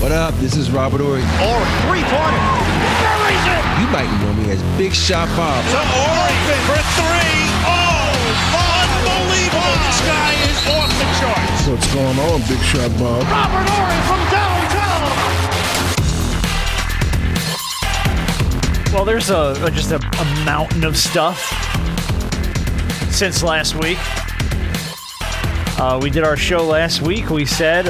What up? This is Robert Horry. Horry, three-pointer. Buries it. You might know me as Big Shot Bob. To Horry for three. Oh, unbelievable. This guy is off the charts. What's going on, Big Shot Bob? Robert Horry from downtown. Well, there's just a mountain of stuff since last week. We did our show last week. We said,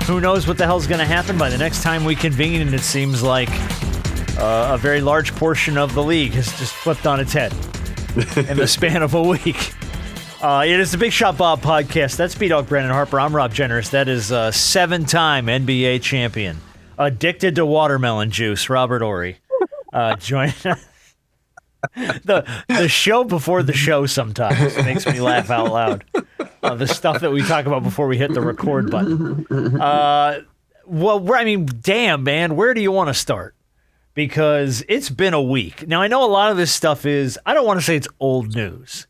who knows what the hell's going to happen by the next time we convene, and it seems like a very large portion of the league has just flipped on its head in the span of a week. It is the Big Shot Bob podcast. That's B-Dog Brandon Harper. I'm Rob Generous. That is seven-time NBA champion, addicted to watermelon juice, Robert Horry. Join the show before the show sometimes makes me laugh out loud. The stuff that we talk about before we hit the record button. Well, I mean, damn, man, where do you want to start? Because it's been a week. Now, I know a lot of this stuff is, I don't want to say it's old news,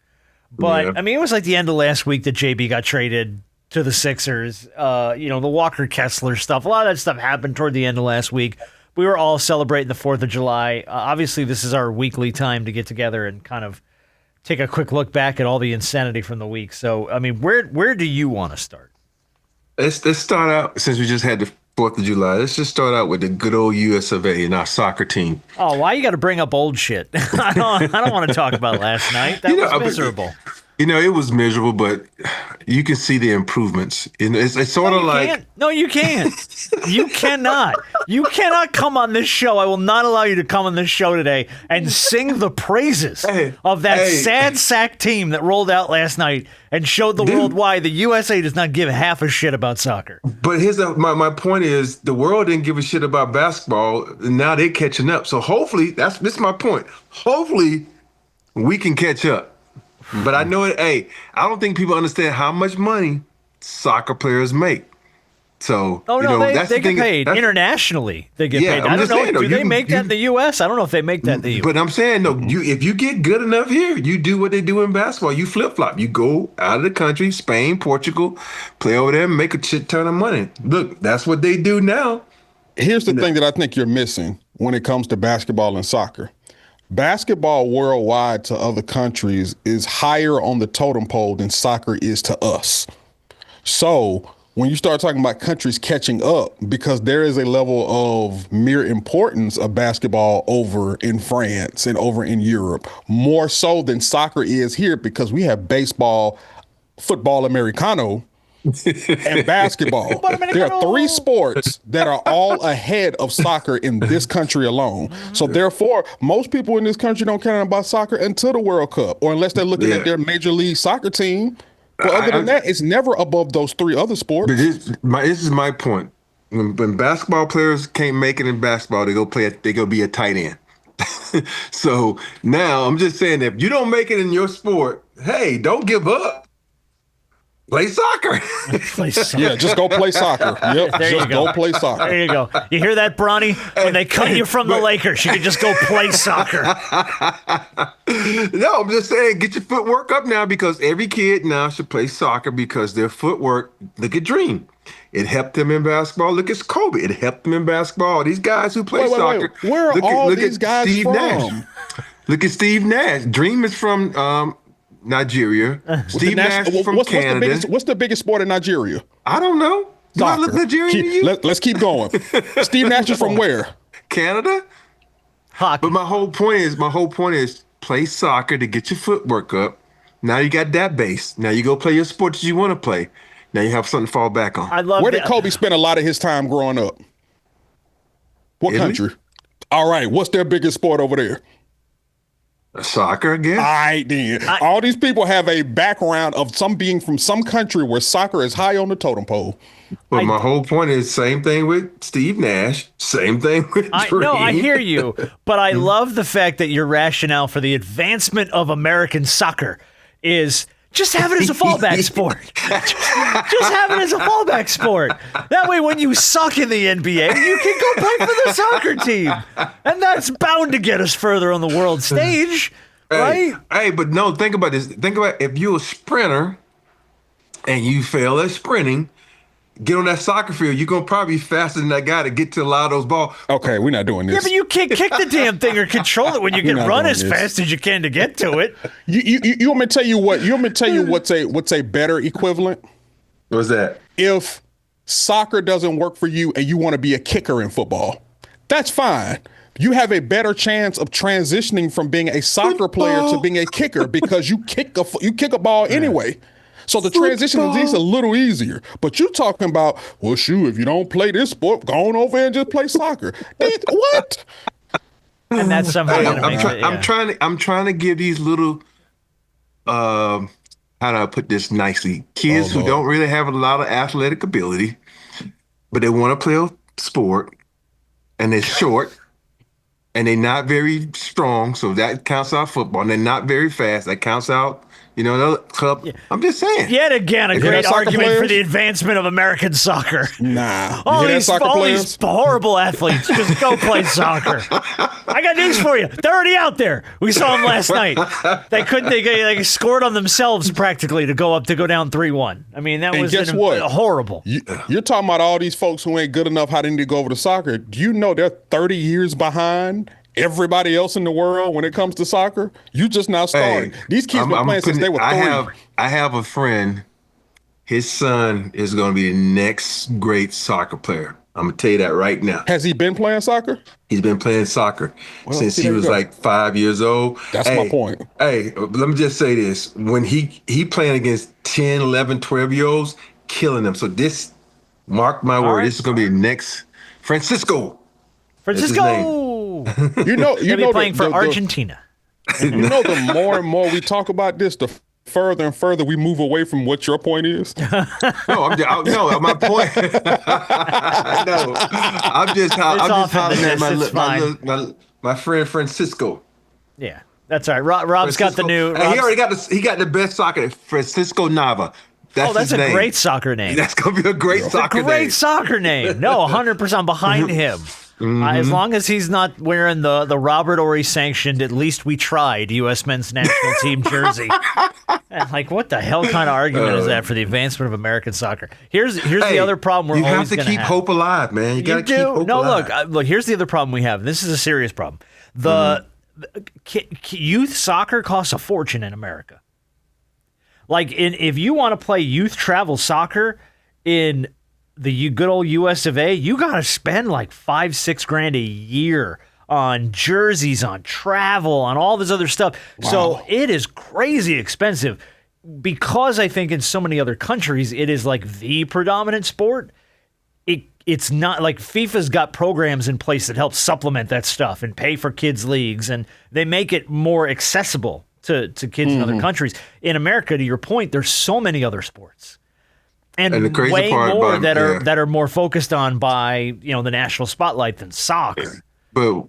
but, yeah. I mean, it was like the end of last week that JB got traded to the Sixers. The Walker Kessler stuff. A lot of that stuff happened toward the end of last week. We were all celebrating the 4th of July. Obviously, this is our weekly time to get together and kind of take a quick look back at all the insanity from the week. So, I mean, where do you want to start? Let's start out, since we just had the 4th of July, let's just start out with the good old US of A and our soccer team. Oh, why you got to bring up old shit? I don't want to talk about last night. That was miserable. It was miserable, but you can see the improvements. It's sort of like... Can't. No, you can't. You cannot. You cannot come on this show. I will not allow you to come on this show today and sing the praises of that sad sack team that rolled out last night and showed the world why the USA does not give half a shit about soccer. But here's my point is, the world didn't give a shit about basketball, and now they're catching up. So hopefully, this is my point. Hopefully, we can catch up. But I know it. Hey, I don't think people understand how much money soccer players make. So, they get paid internationally. They get paid. I don't know. Do they make that in the U.S.? I don't know if they make that in the U.S. But I'm saying, if you get good enough here, you do what they do in basketball. You flip-flop. You go out of the country, Spain, Portugal, play over there, and make a shit ton of money. Look, that's what they do now. Here's the thing that I think you're missing when it comes to basketball and soccer. Basketball worldwide to other countries is higher on the totem pole than soccer is to us. So when you start talking about countries catching up, because there is a level of mere importance of basketball over in France and over in Europe, more so than soccer is here, because we have baseball, football Americano, and basketball. There are 3 sports that are all ahead of soccer in this country alone. So therefore, most people in this country don't care about soccer until the World Cup, or unless they're looking at their major league soccer team. But other than that, it's never above those 3 other sports. But this is my point. When basketball players can't make it in basketball, they go be a tight end. So now I'm just saying, if you don't make it in your sport, hey, don't give up. Play soccer. Yeah, just go play soccer. Yep, just go play soccer. There you go. You hear that, Bronny? When they cut you from the Lakers, you can just go play soccer. No, I'm just saying, get your footwork up now, because every kid now should play soccer, because their footwork, look at Dream. It helped them in basketball. Look at Kobe. It helped them in basketball. These guys who play soccer. Where are all these guys Steve from? Nash. Look at Steve Nash. Dream is from Nigeria. Steve Nash is from Canada. What's the biggest sport in Nigeria? I don't know. Do I look Nigerian to you? Let's keep going. Steve Nash is from where? Canada. Hockey. But my whole point is play soccer to get your footwork up. Now you got that base. Now you go play your sport that you want to play. Now you have something to fall back on. Where did Kobe spend a lot of his time growing up? What country? All right. What's their biggest sport over there? Soccer again? All right, then. All these people have a background of being from some country where soccer is high on the totem pole. But my whole point is, same thing with Steve Nash, same thing with Dream. No, I hear you, but I love the fact that your rationale for the advancement of American soccer is just have it as a fallback sport. Just have it as a fallback sport. That way, when you suck in the NBA, you can go play for the soccer team. And that's bound to get us further on the world stage, right? Hey, but no, think about this. Think about if you're a sprinter and you fail at sprinting, get on that soccer field, you're gonna probably be faster than that guy to get to a lot of those balls. Okay, we're not doing this. Yeah, but you can't kick the damn thing or control it when you can not run doing as this. fast as you can to get to it. You want me to tell you what? You want me to tell you what's a better equivalent? What's that? If soccer doesn't work for you and you want to be a kicker in football, that's fine. You have a better chance of transitioning from being a soccer player to being a kicker because you kick a ball anyway. So the transition is at least a little easier. But you talking about, well, shoot, if you don't play this sport, go on over and just play soccer. What? And that's somehow going to make it. I'm trying to give these little, how do I put this nicely? Kids who don't really have a lot of athletic ability, but they want to play a sport, and they're short, and they're not very strong, so that counts out football. And they're not very fast, that counts out. The club. Yeah. I'm just saying. Yet again, a great argument for the advancement of American soccer. Nah. All these horrible athletes just go play soccer. I got news for you. They're already out there. We saw them last night. They couldn't. They scored on themselves practically to go down 3-1. I mean, that was horrible. You're talking about all these folks who ain't good enough. How they need to go over to soccer. Do you know they're 30 years behind everybody else in the world when it comes to soccer? You just now starting. These kids been playing since they were 3. I have a friend. His son is going to be the next great soccer player. I'm going to tell you that right now. Has he been playing soccer? He's been playing soccer since he was like 5 years old. That's my point. Hey, let me just say this. When he playing against 10, 11, 12-year-olds, killing them. So this, mark my word, this is going to be the next Francisco. You know, playing for Argentina. The more and more we talk about this, the further and further we move away from what your point is. No, my point. No, I'm just hollering at my friend Francisco. Yeah, that's all right. Rob's got the new. He got the best soccer. Francisco Nava. That's a great soccer name. That's gonna be a great soccer name. Great soccer name. No, 100% behind him. As long as he's not wearing the Robert Horry sanctioned, at least we tried U.S. men's national team jersey. And what the hell kind of argument is that for the advancement of American soccer? Here's the other problem we're always going to have. You have to keep hope alive, man. You got to keep hope alive. Look, here's the other problem we have. This is a serious problem. The youth soccer costs a fortune in America. If you want to play youth travel soccer in the good old US of A, you got to spend $5-6 grand a year on jerseys, on travel, on all this other stuff. Wow. So it is crazy expensive because I think in so many other countries, it is the predominant sport. It's not FIFA's got programs in place that help supplement that stuff and pay for kids' leagues, and they make it more accessible to kids in other countries. In America, to your point, there's so many other sports. And the crazy way part more about that are more focused on by the national spotlight than soccer. But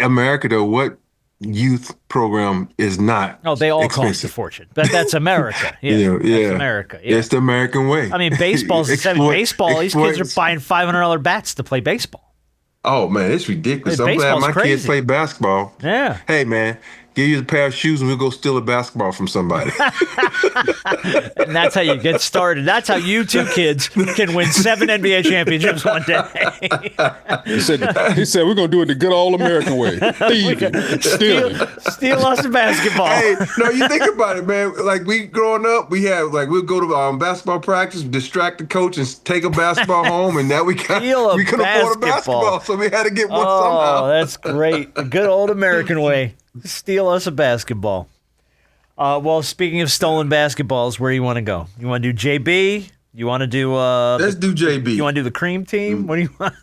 America, though, what youth program is not? Oh, they all expensive. cost a fortune. That's America. Yeah, that's America. Yeah. It's the American way. I mean, baseball's the same. Baseball, these kids are buying $500 bats to play baseball. Oh man, it's ridiculous. I'm glad my kids play basketball. Yeah. Hey man, give you a pair of shoes and we'll go steal a basketball from somebody. And that's how you get started. That's how you two kids can win 7 NBA championships one day. He said we're going to do it the good old American way. Steal us a basketball. Hey, no, you think about it, man. We growing up, we had we'll go to basketball practice, distract the coach, and take a basketball home, and now we couldn't afford a basketball, so we had to get one somehow. Oh, that's great. The good old American way. Steal us a basketball. Well, speaking of stolen basketballs, where do you want to go? You want to do JB? You want to do... Let's do JB. You want to do the cream team? What do you want?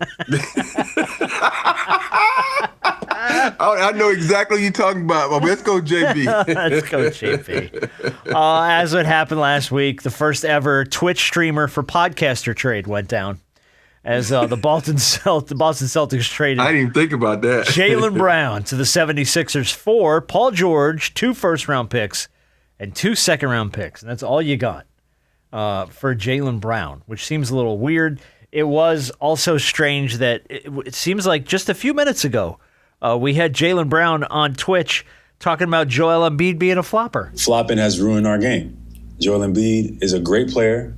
I know exactly what you're talking about. Well, let's go JB. Let's go JB. As it happened last week, the first ever Twitch streamer for podcaster trade went down. As the Boston Celtics traded. I didn't even think about that. Jaylen Brown to the 76ers for Paul George, 2 first-round picks, and 2 second-round picks. And that's all you got for Jaylen Brown, which seems a little weird. It was also strange that it seems like just a few minutes ago, we had Jaylen Brown on Twitch talking about Joel Embiid being a flopper. Flopping has ruined our game. Joel Embiid is a great player.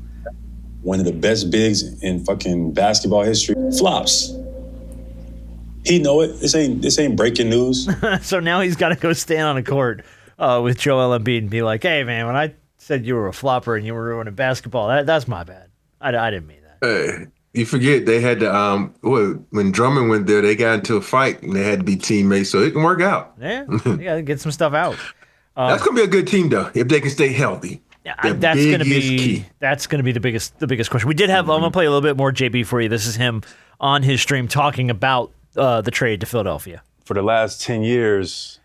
one of the best bigs in fucking basketball history, flops. He know it. This ain't breaking news. So now he's got to go stand on a court with Joel Embiid and be like, "Hey, man, when I said you were a flopper and you were ruining basketball, that's my bad. I didn't mean that." You forget they had to when Drummond went there, they got into a fight and they had to be teammates, so it can work out. Yeah, you got to get some stuff out. That's gonna be a good team though if they can stay healthy. Yeah, that's gonna be the biggest question. We did have. I'm gonna play a little bit more JB for you. This is him on his stream talking about the trade to Philadelphia. For the last 10 years,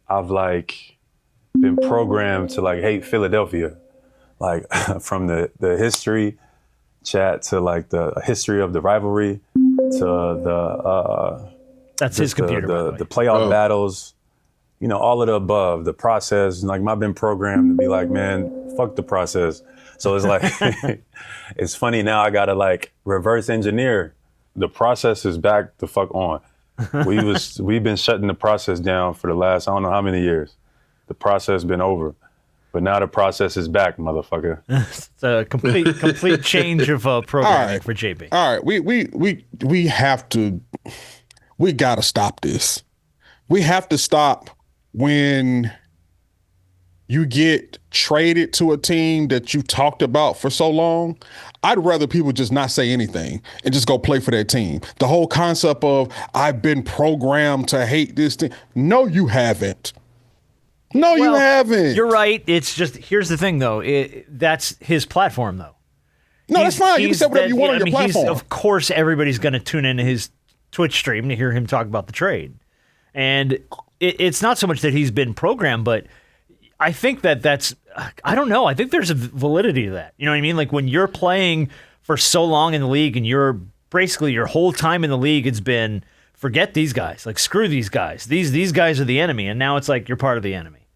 I've been programmed to hate Philadelphia, from the history chat to the history of the rivalry to the that's his computer. The playoff battles, all of the above, the process. I've been programmed to be man, fuck the process. So it's it's funny now. I gotta reverse engineer. The process is back the fuck on. We've been shutting the process down for the last I don't know how many years. The process been over, but now the process is back, motherfucker. It's a complete change of programming for JB. All right, we gotta stop this. We have to stop when you get traded to a team that you talked about for so long. I'd rather people just not say anything and just go play for their team. The whole concept of I've been programmed to hate this thing. No, you haven't. No, you haven't. You're right. It's just, here's the thing, though. That's his platform, though. No, that's fine. You can say whatever you want on your platform. Of course, everybody's going to tune into his Twitch stream to hear him talk about the trade. And it's not so much that he's been programmed, but I think that's, I don't know. I think there's a validity to that. You know what I mean? When you're playing for so long in the league and you're basically your whole time in the league, it's been forget these guys, screw these guys. These guys are the enemy. And now it's you're part of the enemy.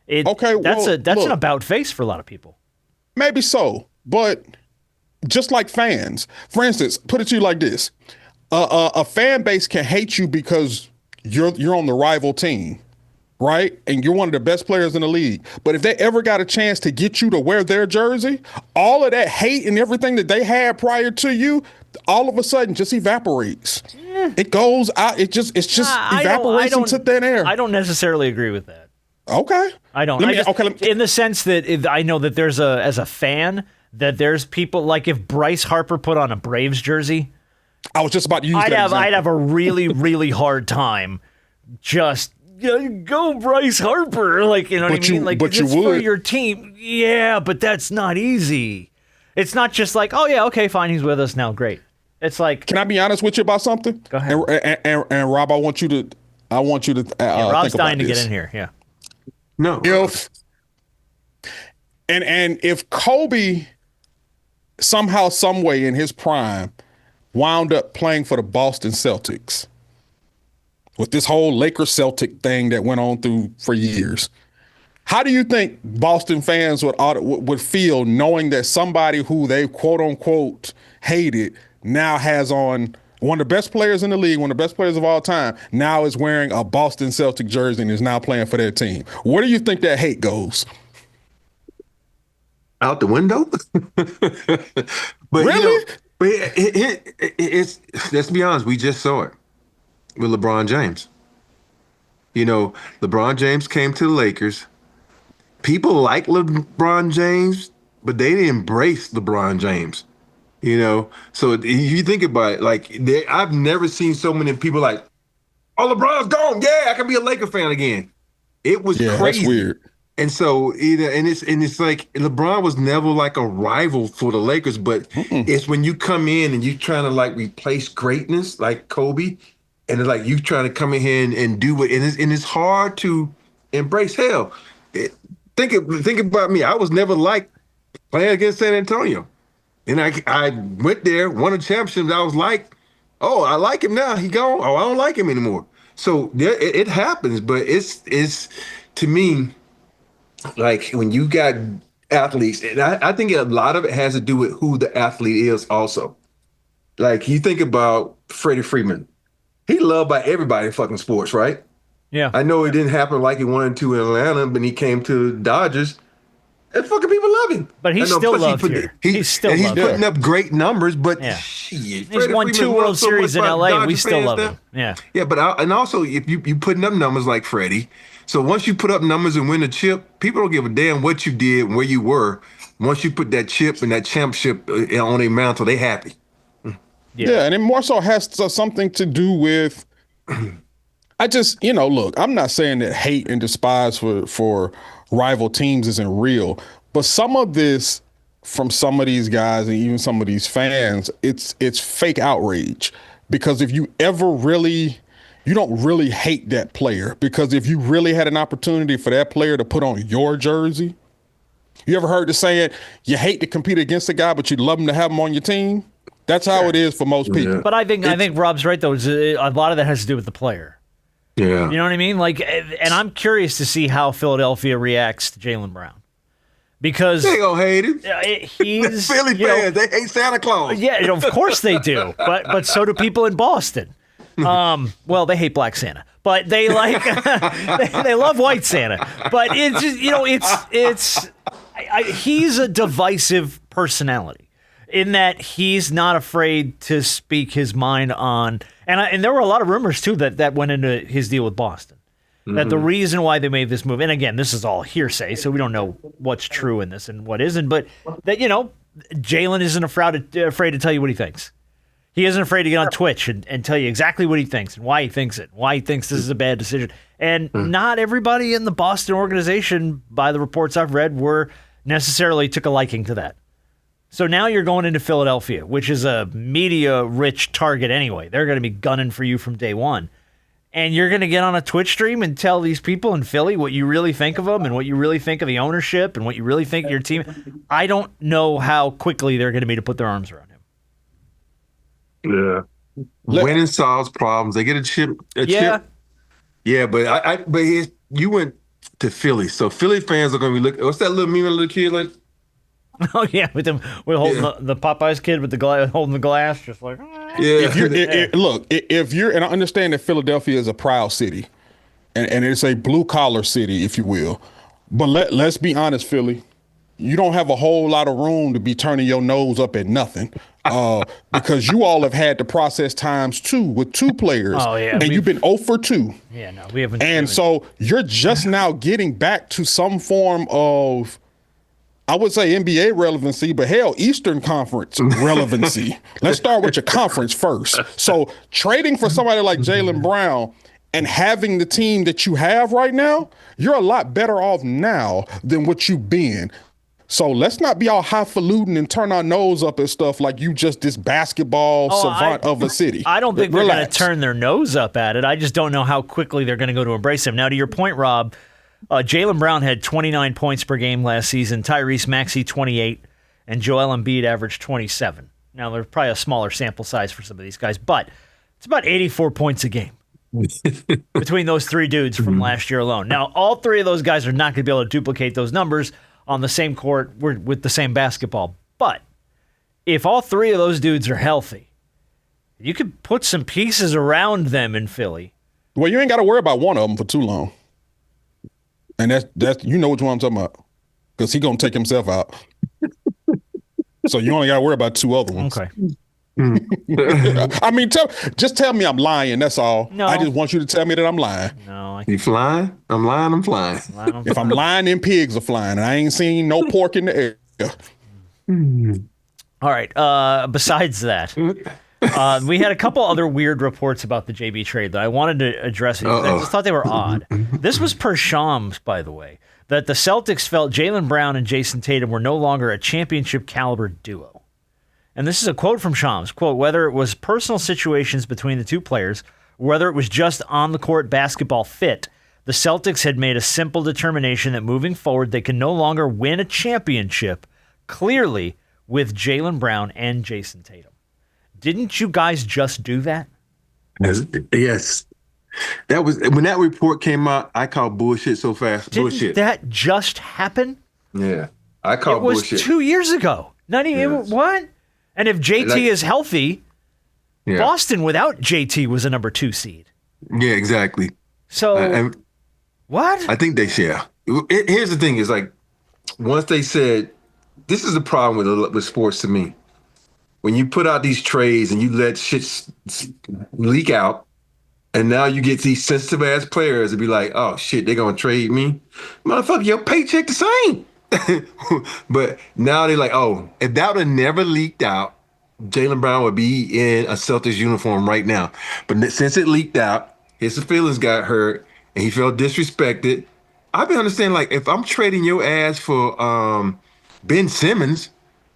That's an about face for a lot of people. Maybe so. But just like fans, for instance, put it to you like this. A fan base can hate you because you're on the rival team. Right? And you're one of the best players in the league. But if they ever got a chance to get you to wear their jersey, all of that hate and everything that they had prior to you, all of a sudden just evaporates. It goes out. It's just evaporates into thin air. I don't necessarily agree with that. Okay. I don't. In the sense that I know that there's as a fan, that there's people if Bryce Harper put on a Braves jersey. I was just about to use that example. I'd have a really, really hard time just go Bryce Harper, you know what I mean? But you it's would. for your team. Yeah, but that's not easy. It's not just oh yeah, okay, fine, he's with us now, great. It's Can I be honest with you about something? Go ahead. And Rob, I want you to Rob's think dying to about get this. in here. Yeah. No. If Kobe somehow, some way in his prime wound up playing for the Boston Celtics, with this whole Lakers-Celtic thing that went on through for years, how do you think Boston fans would feel knowing that somebody who they quote-unquote hated now has on one of the best players in the league, one of the best players of all time, now is wearing a Boston Celtic jersey and is now playing for their team? Where do you think that hate goes? Out the window? But really? Let's be honest, we just saw it with LeBron James. LeBron James came to the Lakers. People like LeBron James, but they didn't embrace LeBron James. So if you think about it, I've never seen so many people oh, LeBron's gone. Yeah, I can be a Laker fan again. It was crazy. That's weird. And so it's LeBron was never a rival for the Lakers, but it's when you come in and you trying to replace greatness like Kobe, and it's you trying to come in here and do it, and it's hard to embrace. Hell, think about me. I was never playing against San Antonio, and I went there, won a championship. I was oh, I like him now. He gone. Oh, I don't like him anymore. So it happens, but it's to me. When you got athletes, and I think a lot of it has to do with who the athlete is also. You think about Freddie Freeman. He loved by everybody in fucking sports, right? Yeah. I know it didn't happen like he wanted to in Atlanta, but he came to the Dodgers. And fucking people love him. But he's I know, still plus loved here. He's still and he's loved putting here. up great numbers, but Yeah. shit, He's Freddie won Freeman 2 World loves so Series in much by LA, and we Dodger still fans love now. him. Yeah. Yeah, but and also if you putting up numbers like Freddie, so once you put up numbers and win a chip, people don't give a damn what you did and where you were. Once you put that chip and that championship on a mantle, they happy. Yeah, and it more so has something to do with. I just, look, I'm not saying that hate and despise for rival teams isn't real, but some of this from some of these guys and even some of these fans, it's fake outrage. Because if you ever really, you don't really hate that player, because if you really had an opportunity for that player to put on your jersey, you ever heard the saying, you hate to compete against a guy, but you love him to have him on your team? That's how it is for most people. But I think Rob's right, though. A lot of that has to do with the player. Yeah. You know what I mean? Like, and I'm curious to see how Philadelphia reacts to Jaylen Brown. Because they gonna hate him. He's Philly fans, they hate Santa Claus. Yeah, of course they do. But so do people in Boston. Well, they hate Black Santa, but they like they love White Santa. But it's just, he's a divisive personality in that he's not afraid to speak his mind on. And there were a lot of rumors too that went into his deal with Boston. That the reason why they made this move, and again, this is all hearsay, so we don't know what's true in this and what isn't, but that, Jaylen isn't afraid to tell you what he thinks. He isn't afraid to get on Twitch and tell you exactly what he thinks and why he thinks it, why he thinks this is a bad decision. And not everybody in the Boston organization, by the reports I've read, necessarily took a liking to that. So now you're going into Philadelphia, which is a media-rich target anyway. They're going to be gunning for you from day one. And you're going to get on a Twitch stream and tell these people in Philly what you really think of them and what you really think of the ownership and what you really think of your team. I don't know how quickly they're going to be to put their arms around him. Yeah. Winning solves problems. They get a chip. Yeah. Yeah, but you went to Philly, so Philly fans are going to be looking. What's that little meme of the little kid like? Oh yeah, with holding the Popeyes kid with holding the glass, just like. Yeah. If you're, and I understand that Philadelphia is a proud city, and it's a blue collar city, if you will, but let's be honest, Philly, you don't have a whole lot of room to be turning your nose up at nothing, because you all have had to process times two with two players, and you've been 0 for 2. Yeah, no, we haven't. And so you're just now getting back to some form of, I would say NBA relevancy, but hell, Eastern Conference relevancy. Let's start with your conference first. So trading for somebody like Jaylen Brown and having the team that you have right now, you're a lot better off now than what you've been. So let's not be all highfalutin and turn our nose up at stuff like you just this basketball savant of a city. I don't think they're going to turn their nose up at it. I just don't know how quickly they're going to go to embrace him. Now, to your point, Rob, Jaylen Brown had 29 points per game last season. Tyrese Maxey, 28. And Joel Embiid averaged 27. Now, there's probably a smaller sample size for some of these guys, but it's about 84 points a game between those three dudes from last year alone. Now, all three of those guys are not going to be able to duplicate those numbers on the same court with the same basketball. But if all three of those dudes are healthy, you could put some pieces around them in Philly. Well, you ain't got to worry about one of them for too long. And that's you know which one I'm talking about, because he's going to take himself out. So you only got to worry about two other ones. Okay. I mean, just tell me I'm lying. That's all. No. I just want you to tell me that I'm lying. No. You flying? I'm lying. I'm flying. If I'm lying, then pigs are flying. And I ain't seen no pork in the air. All right. Besides that, we had a couple other weird reports about the JB trade that I wanted to address. I just thought they were odd. This was per Shams, by the way, that the Celtics felt Jaylen Brown and Jayson Tatum were no longer a championship caliber duo. And this is a quote from Shams, quote, whether it was personal situations between the two players, or whether it was just on-the-court basketball fit, the Celtics had made a simple determination that moving forward, they can no longer win a championship, clearly, with Jaylen Brown and Jayson Tatum. Didn't you guys just do that? Yes. That was when that report came out. I called bullshit so fast. Didn't that just happen? Yeah, I called It was bullshit. 2 years ago. Not even what? And if JT is healthy, Boston without JT was a number 2 seed. Yeah, exactly. So what? I think they share. Here's the thing: is like once they said, this is the problem with sports to me. When you put out these trades and you let shit leak out, and now you get these sensitive ass players to be like, oh shit, they're gonna trade me. Motherfucker, your paycheck the same. But now they're like, oh, if that would have never leaked out, Jaylen Brown would be in a Celtics uniform right now. But since it leaked out, his feelings got hurt and he felt disrespected. I've been understanding, like, if I'm trading your ass for Ben Simmons,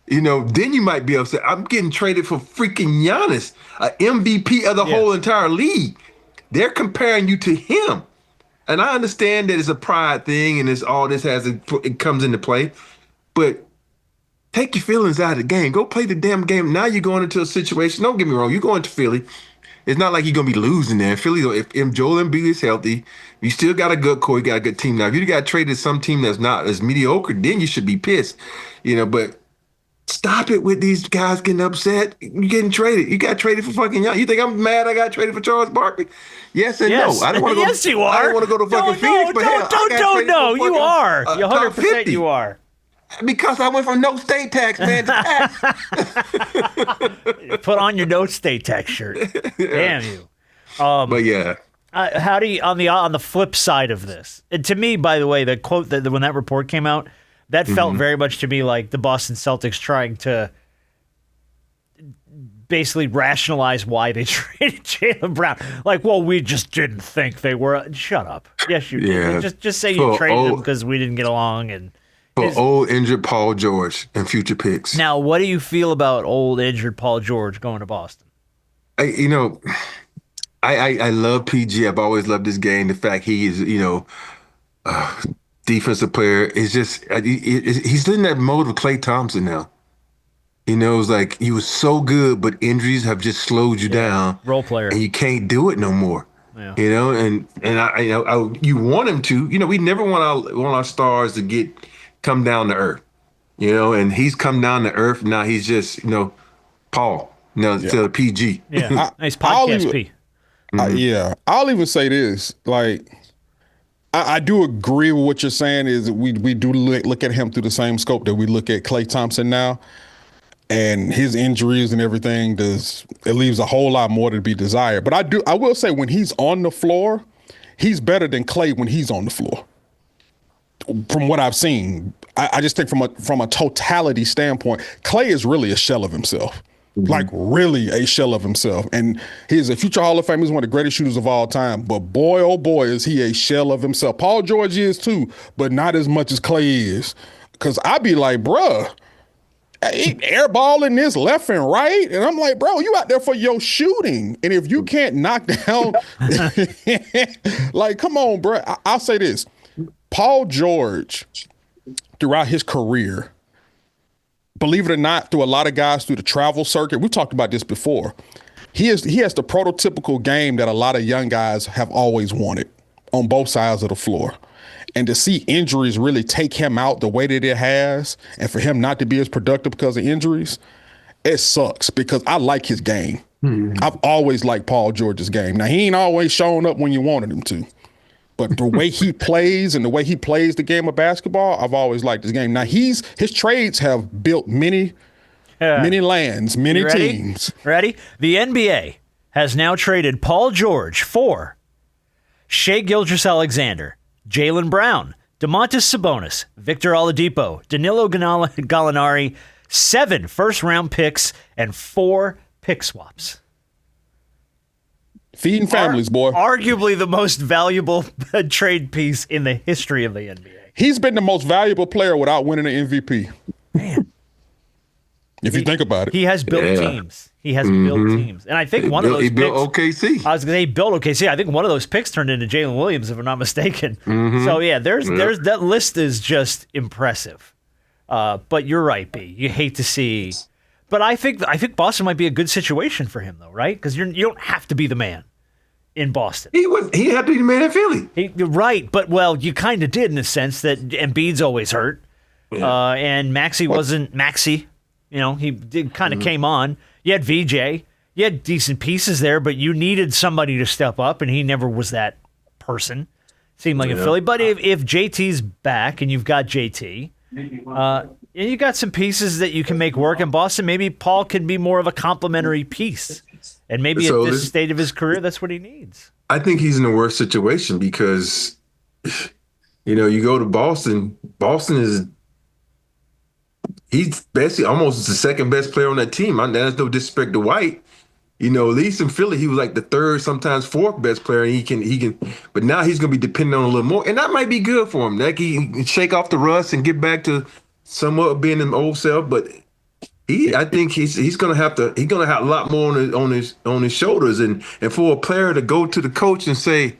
then you might be upset. I'm getting traded for freaking Giannis, an MVP of the whole entire league. They're comparing you to him. And I understand that it's a pride thing and it's all this it comes into play. But take your feelings out of the game. Go play the damn game. Now you're going into a situation. Don't get me wrong. You're going to Philly. It's not like you're going to be losing there. Philly, if Joel Embiid is healthy, you still got a good core. You got a good team. Now, if you got traded to some team that's not as mediocre, then you should be pissed. But stop it with these guys getting upset. You're getting traded. You got traded for fucking Young. You think I'm mad I got traded for Charles Barkley? Yes and no. I don't want to go. Yes, you are. I don't want to go to fucking Phoenix. But Don't. You are. You 100% you are. Because I went from no state tax, man, to tax. Put on your no state tax shirt. Damn you. But yeah. How do you on the flip side of this? And to me, by the way, the quote that when that report came out, that felt very much to me like the Boston Celtics trying to basically rationalize why they traded Jaylen Brown. Like, well, we just didn't think they were. Shut up. Yes, you did. Just say you traded him because we didn't get along and. For old injured Paul George and future picks. Now, what do you feel about old injured Paul George going to Boston? I love PG. I've always loved this game. The fact he is, defensive player is just he's in that mode of Klay Thompson now. It's like he was so good, but injuries have just slowed you down. Role player, and you can't do it no more. Yeah. And you want him to. We never want our stars to come down to earth. And he's come down to earth. Now he's just Paul. To PG. Yeah, nice podcast P. I'll even say this, like. I do agree with what you're saying is we do look at him through the same scope that we look at Klay Thompson now, and his injuries and everything it leaves a whole lot more to be desired. But I will say when he's on the floor, he's better than Klay when he's on the floor. From what I've seen, I just think from a totality standpoint, Klay is really a shell of himself. Like really a shell of himself. And he's a future Hall of Famer. He's one of the greatest shooters of all time. But boy, oh boy, is he a shell of himself. Paul George is too, but not as much as Klay is. Because I be like, bruh, airballing this left and right. And I'm like, bro, you out there for your shooting. And if you can't knock down, like, come on, bro. I'll say this. Paul George, throughout his career, believe it or not, through a lot of guys through the travel circuit, we've talked about this before. He has the prototypical game that a lot of young guys have always wanted on both sides of the floor. And to see injuries really take him out the way that it has, and for him not to be as productive because of injuries, it sucks because I like his game. I've always liked Paul George's game. Now, he ain't always showing up when you wanted him to. But the way he plays and the way he plays the game of basketball, I've always liked his game. Now, his trades have built many lands, many teams. Ready? The NBA has now traded Paul George for Shai Gilgeous-Alexander, Jaylen Brown, Domantas Sabonis, Victor Oladipo, Danilo Gallinari, 7 first-round picks, and 4 pick swaps. Feeding families, boy. Arguably the most valuable trade piece in the history of the NBA. He's been the most valuable player without winning an MVP. Man. If you think about it. He has built teams. He has built teams. And I think one of those picks. He built OKC. I was going to say he built OKC. I think one of those picks turned into Jalen Williams, if I'm not mistaken. So, yeah, there's that list is just impressive. But you're right, B. You hate to see. But I think Boston might be a good situation for him, though, right? Because you don't have to be the man in Boston. He had to be the man in Philly. You're right, but you kind of did in the sense that Embiid's always hurt, and Maxey wasn't Maxey. He did kind of came on. You had VJ, you had decent pieces there, but you needed somebody to step up, and he never was that person. Seemed like in Philly, but if JT's back and you've got JT. And you got some pieces that you can make work in Boston. Maybe Paul can be more of a complementary piece. And maybe at this stage of his career, that's what he needs. I think he's in the worst situation because, you go to Boston. He's basically almost the second best player on that team. There's no disrespect to White. At least in Philly, he was like the third, sometimes fourth best player. And he can, but now he's going to be dependent on a little more. And that might be good for him. Like he can shake off the rust and get back to somewhat being an old self. But I think he's going to have a lot more on his shoulders. And for a player to go to the coach and say,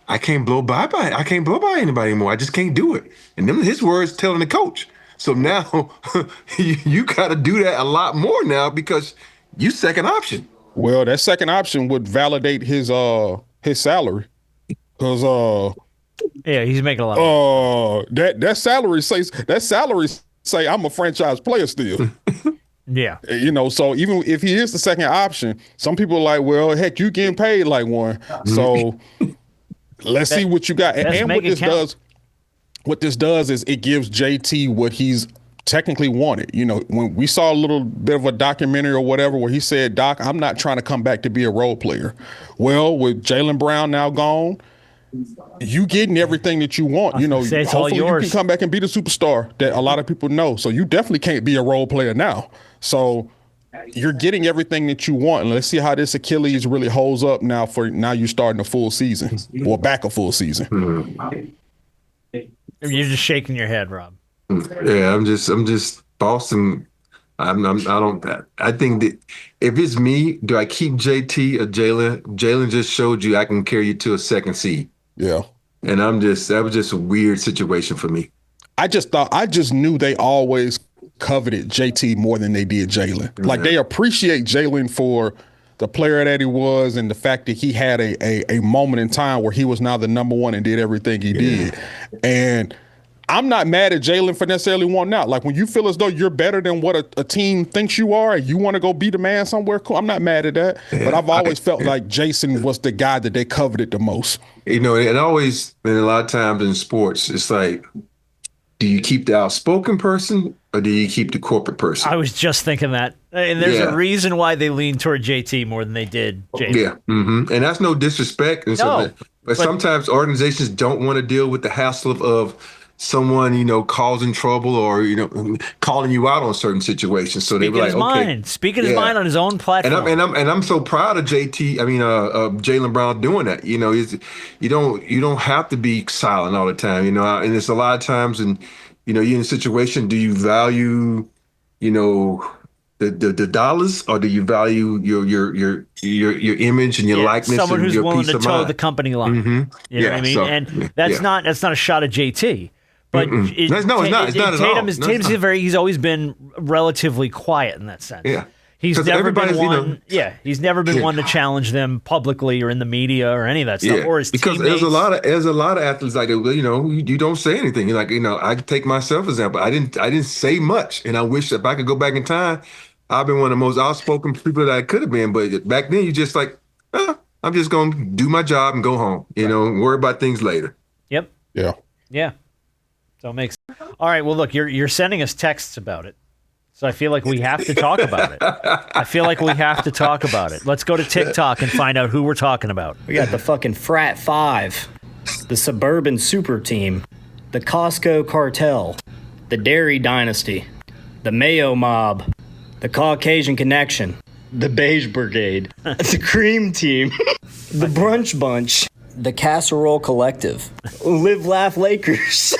I can't blow by anybody anymore. I just can't do it. And then his words telling the coach. So now you got to do that a lot more now because you second option. Well, that second option would validate his salary, because he's making a lot. That salary say I'm a franchise player still. Yeah, so even if he is the second option, some people are like, well, heck, you getting paid like one. So let's see what you got. And what this does is it gives JT what he's technically wanted. When we saw a little bit of a documentary or whatever where he said, Doc, I'm not trying to come back to be a role player. Well, with Jaylen Brown now gone, you getting everything that you want. Hopefully you can come back and be the superstar that a lot of people know. So you definitely can't be a role player now. So you're getting everything that you want. And let's see how this Achilles really holds up now you're starting a full season or back a full season. You're just shaking your head, Rob. Yeah, I'm just Boston. I think that if it's me, do I keep JT or Jaylen? Jaylen just showed you I can carry you to a second seed. Yeah. And that was just a weird situation for me. I just knew they always coveted JT more than they did Jaylen. Like they appreciate Jaylen for the player that he was and the fact that he had a moment in time where he was now the number one and did everything he did. And I'm not mad at Jaylen for necessarily wanting out. Like when you feel as though you're better than what a team thinks you are and you want to go be the man somewhere, cool. I'm not mad at that. Yeah, but I've always felt like Jayson was the guy that they coveted the most. And always, and a lot of times in sports, it's like, do you keep the outspoken person or do you keep the corporate person? I was just thinking that. And there's a reason why they lean toward JT more than they did Jaylen. Yeah. Mm-hmm. And that's no disrespect. And but sometimes organizations don't want to deal with the hassle of someone, causing trouble or, calling you out on certain situations. So they were like, speaking his mind on his own platform. And I'm so proud of Jaylen Brown doing that. You don't have to be silent all the time, and it's a lot of times and, you're in a situation, do you value, the dollars or do you value your image and your likeness? Someone and who's your willing peace to of toe mind? the company line. Mm-hmm. You know what I mean? And that's not a shot at JT. But it's not at all. He's always been relatively quiet in that sense. Yeah. He's never been one. He's never been one to challenge them publicly or in the media or any of that stuff. Or his because teammates. there's a lot of athletes like that. You don't say anything. You're like, I take myself as example. I didn't say much, and I wish if I could go back in time, I've been one of the most outspoken people that I could have been. But back then, you just like, I'm just gonna do my job and go home. Worry about things later. Yep. Yeah. Yeah. So it makes. All right. Well, look, you're sending us texts about it. So I feel like we have to talk about it. Let's go to TikTok and find out who we're talking about. We got the fucking Frat Five, the Suburban Super Team, the Costco Cartel, the Dairy Dynasty, the Mayo Mob, the Caucasian Connection, the Beige Brigade, the Cream Team, the Brunch Bunch, the Casserole Collective, Live Laugh Lakers.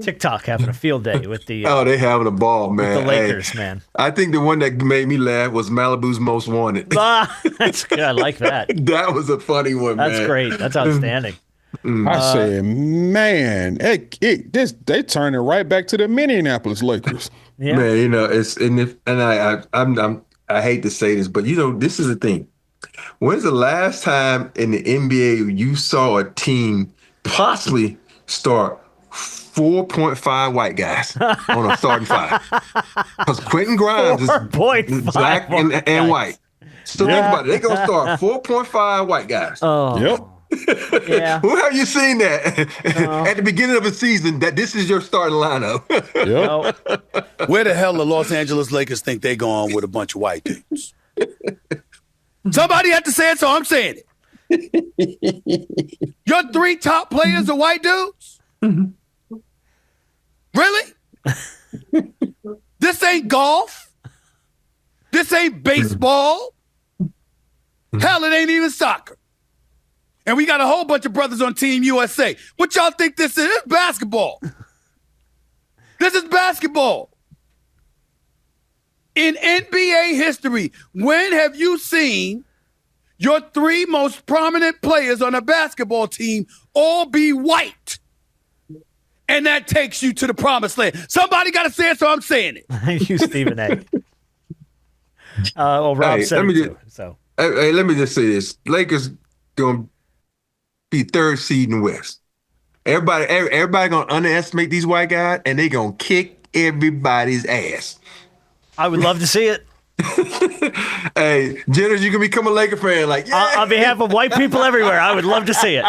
TikTok having a field day with the they having a ball, man. With the Lakers, man. I think the one that made me laugh was Malibu's Most Wanted. That's good. I like that. That was a funny one, man. That's great. That's outstanding. I said, man, they turning right back to the Minneapolis Lakers. Yeah. Man, I hate to say this, but this is the thing. When's the last time in the NBA you saw a team possibly start 4.5 white guys on a starting five? Because Quentin Grimes is black and white. So think about it. They're going to start 4.5 white guys. Yep. Yeah. Where have you seen that at the beginning of a season that this is your starting lineup? No. Where the hell the Los Angeles Lakers think they going with a bunch of white dudes? Somebody had to say it, so I'm saying it. Your 3 top players are white dudes? Really? This ain't golf. This ain't baseball. Hell, it ain't even soccer. And we got a whole bunch of brothers on Team USA. What y'all think this is? This is basketball. This is basketball. In NBA history, when have you seen your 3 most prominent players on a basketball team all be white? And that takes you to the promised land. Somebody got to say it, so I'm saying it. You, Stephen A. Rob said it too. So. Hey, let me just say this. Lakers going to be 3rd seed in the West. Everybody going to underestimate these white guys, and they going to kick everybody's ass. I would love to see it. Hey, Jenners, you can become a Laker fan. Like, yeah. On behalf of white people everywhere, I would love to see it.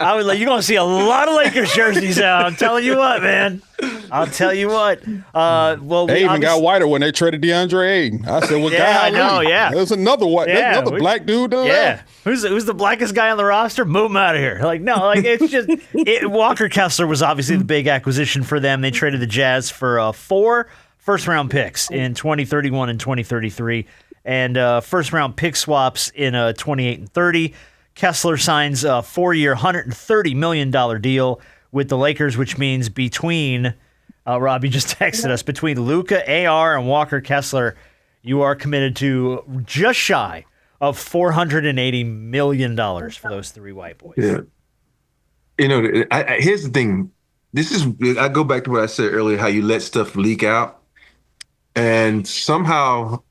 You're going to see a lot of Lakers jerseys out. I'm telling you what, man. I'll tell you what. They even got whiter when they traded DeAndre Ayton. I said, well, yeah, I know, yeah. There's another white, yeah, there's another black dude down there. Who's the blackest guy on the roster? Move him out of here. Like, no, like it's just Walker Kessler was obviously the big acquisition for them. They traded the Jazz for 4 first-round picks in 2031 and 2033, and first-round pick swaps in 28 and 30. Kessler signs a 4-year, $130 million deal with the Lakers, which means between, Robbie just texted us, between Luka, AR, and Walker Kessler, you are committed to just shy of $480 million for those 3 white boys. Yeah. You know, here's the thing. I go back to what I said earlier, how you let stuff leak out. And somehow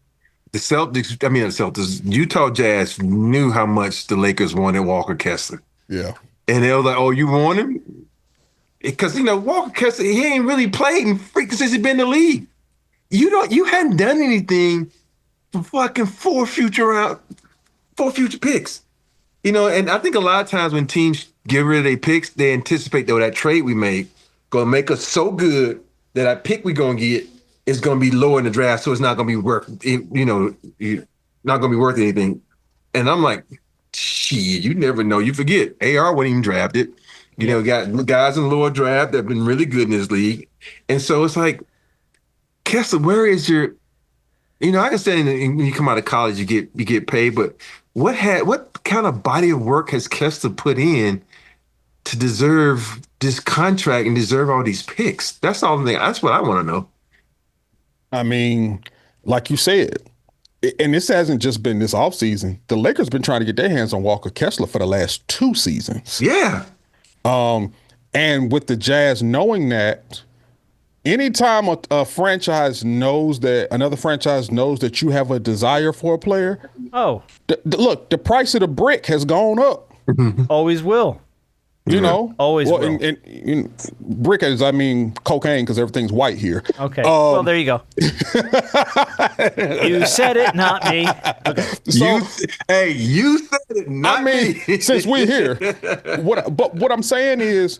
the Utah Jazz knew how much the Lakers wanted Walker Kessler. Yeah. And they were like, oh, you want him? Because, Walker Kessler, he ain't really played since he's been in the league. You hadn't done anything for fucking 4 future picks. And I think a lot of times when teams get rid of their picks, they anticipate that trade we made going to make us so good that that pick we going to get is going to be lower in the draft, so it's not going to be worth, not going to be worth anything. And I'm like, shit, you never know. You forget. AR wasn't even drafted. Got guys in the lower draft that have been really good in this league. And so it's like, Kessler, where is your, I understand when you come out of college, you get paid, but what kind of body of work has Kessler put in to deserve this contract and deserve all these picks? That's all the thing. That's what I want to know. I mean, like you said, and this hasn't just been this offseason. The Lakers been trying to get their hands on Walker Kessler for the last 2 seasons. Yeah. And with the Jazz knowing that, anytime a franchise knows that another franchise knows that you have a desire for a player, look, the price of the brick has gone up. Always will. Always will. And brick is, cocaine, because everything's white here. Okay. Well, there you go. You said it, not me. Okay. So, you said it, not me. Since we're here, what I'm saying is,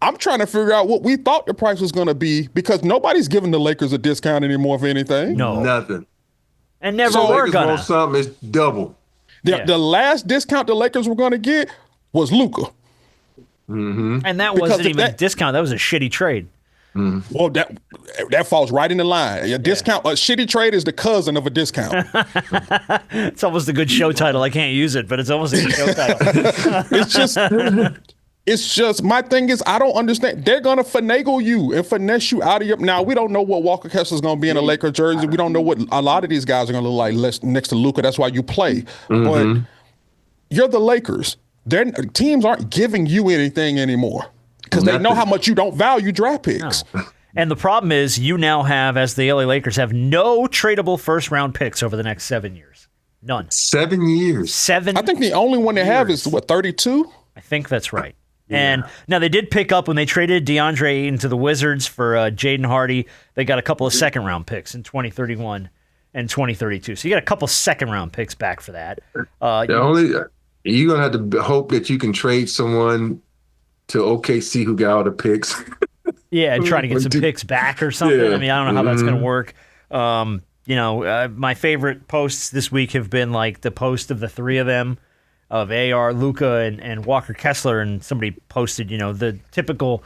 I'm trying to figure out what we thought the price was going to be, because nobody's giving the Lakers a discount anymore, if anything. No. Nothing. And never were Lakers gonna. want something, it's double. The last discount the Lakers were going to get was Luka. Mm-hmm. And that wasn't even a discount. That was a shitty trade. Mm. Well, that falls right in the line. A discount, a shitty trade is the cousin of a discount. It's almost a good show title. I can't use it, but it's almost a good show title. It's just my thing is, I don't understand. They're gonna finagle you and finesse you out of your. Now we don't know what Walker Kessler's gonna be in a Laker jersey. We don't know what a lot of these guys are gonna look like next to Luka. That's why you play. Mm-hmm. But you're the Lakers. Teams aren't giving you anything anymore because they know how much you don't value draft picks. No. And the problem is, you now have, as the LA Lakers, have no tradable first-round picks over the next 7 years. None. 7 years. 7. I think the only one they have is 32. I think that's right. Yeah. And now they did pick up when they traded DeAndre Ayton to the Wizards for Jaden Hardy. They got a couple of second-round picks in 2031 and 2032. So you got a couple second-round picks back for that. You're gonna have to hope that you can trade someone to OKC who got all the picks. Yeah, and trying to get some picks back or something. Yeah. I mean, I don't know how that's going to work. My favorite posts this week have been like the post of the three of them, of AR, Luka, and Walker Kessler, and somebody posted, the typical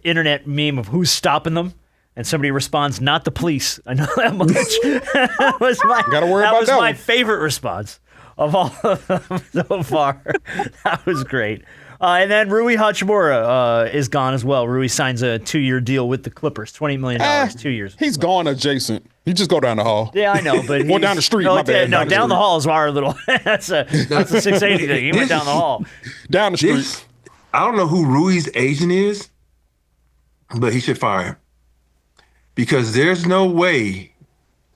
internet meme of who's stopping them. And somebody responds, "Not the police." I know that much. That was my favorite response of all of them so far. That was great. And then Rui Hachimura is gone as well. Rui signs a 2-year deal with the Clippers, $20 million, 2 years. He's gone adjacent. You just go down the hall. Yeah, I know, but or down the street. My bad. No, down the hall is our little. That's a 680 thing. He went down the hall. Down the street. I don't know who Rui's agent is, but he should fire him. Because there's no way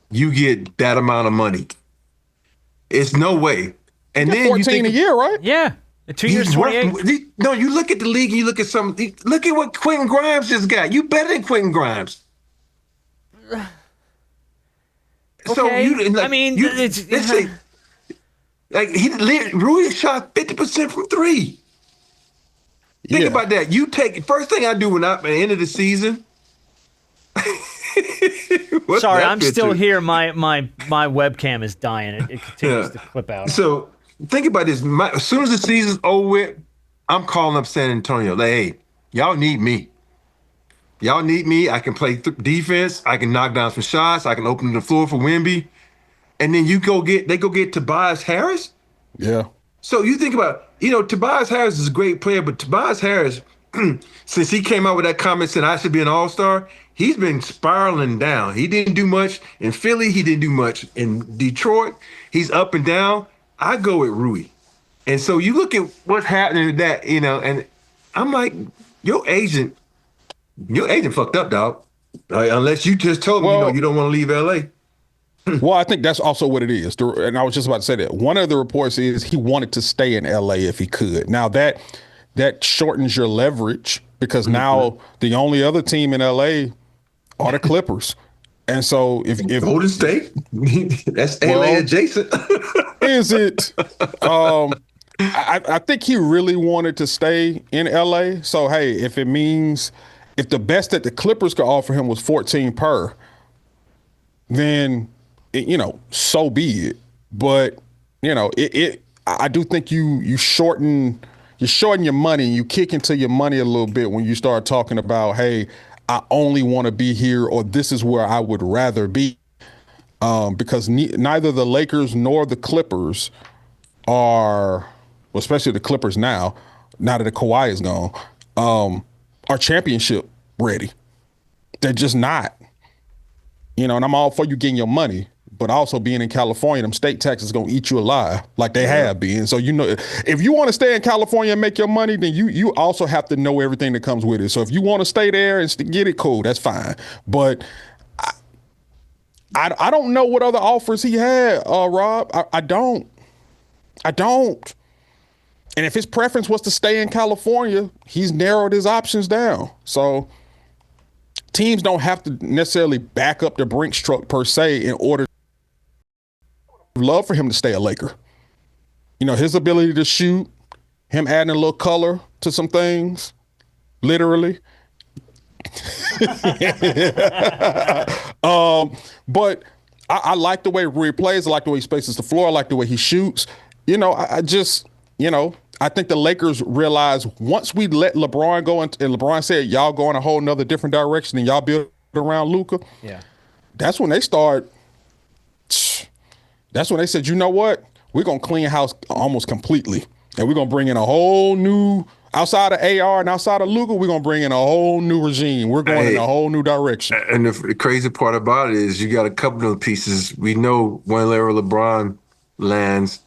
you get that amount of money. It's no way. And then 14 you think a year, right? Yeah. 2 years, 28. No, you look at the league and you look at look at what Quentin Grimes just got. You better than Quentin Grimes. Okay. So let's say, Rui shot 50% from three. Think about that. First thing I do when I'm at the end of the season. Sorry, I'm still here. My webcam is dying. It continues to clip out. So think about this. As soon as the season's over with, I'm calling up San Antonio. Like, hey, y'all need me. Y'all need me. I can play defense. I can knock down some shots. I can open the floor for Wemby. And then they go get Tobias Harris. Yeah. So you think about, Tobias Harris is a great player, but Tobias Harris, since he came out with that comment saying I should be an all-star, he's been spiraling down. He didn't do much in Philly. He didn't do much in Detroit. He's up and down. I go with Rui. And so you look at what's happening with that, and I'm like, your agent fucked up, dog. Unless you just told me, you don't want to leave LA. Well, I think that's also what it is. And I was just about to say that. One of the reports is he wanted to stay in LA if he could. Now that shortens your leverage because now the only other team in LA are the Clippers. And so if Golden State, that's LA adjacent. Is it? I think he really wanted to stay in LA. So hey, if the best that the Clippers could offer him was 14 per, then so be it. But I do think you shorten your money. You kick into your money a little bit when you start talking about, hey, I only want to be here, or this is where I would rather be, because neither the Lakers nor the Clippers are, well, especially the Clippers now that the Kawhi is gone, are championship ready. They're just not. And I'm all for you getting your money, but also being in California, them state taxes going to eat you alive like they have been. So, if you want to stay in California and make your money, then you also have to know everything that comes with it. So if you want to stay there and get it, cool, that's fine. But I don't know what other offers he had, Rob. I don't. And if his preference was to stay in California, he's narrowed his options down. So teams don't have to necessarily back up the Brinks truck per se in order. Love for him to stay a Laker. His ability to shoot, him adding a little color to some things, literally. But I like the way Rui plays. I like the way he spaces the floor. I like the way he shoots. I think the Lakers realize once we let LeBron go and LeBron said, y'all go in a whole nother different direction and y'all build around Luka. Yeah. That's when they start. That's when they said, you know what? We're going to clean house almost completely. And we're going to bring in a whole new, outside of AR and outside of Luka, we're going to bring in a whole new regime. We're going in a whole new direction. And the crazy part about it is you got a couple of pieces. We know whenever LeBron lands,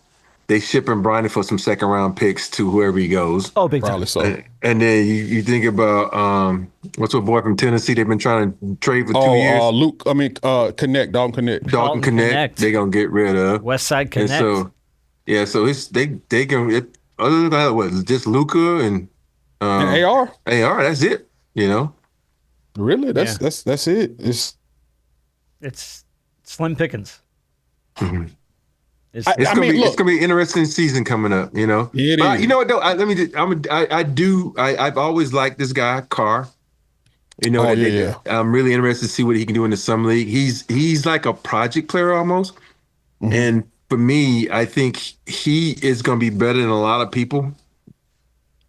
they shipping Bronny for some second-round picks to whoever he goes. Oh, big time. Probably so. And then you think about what's a boy from Tennessee they've been trying to trade for 2 years? Dalton Connect. Dalton Connect. They're going to get rid of. West Side Connect. And so they can other than that, what, just Luka and AR. That's it, Really? That's it. It's slim pickings. Mm-hmm. It's gonna be an interesting season coming up. You know, is. You know what though? I've always liked this guy Carr. You know, I'm really interested to see what he can do in the summer league. He's like a project player almost, and for me, I think he is going to be better than a lot of people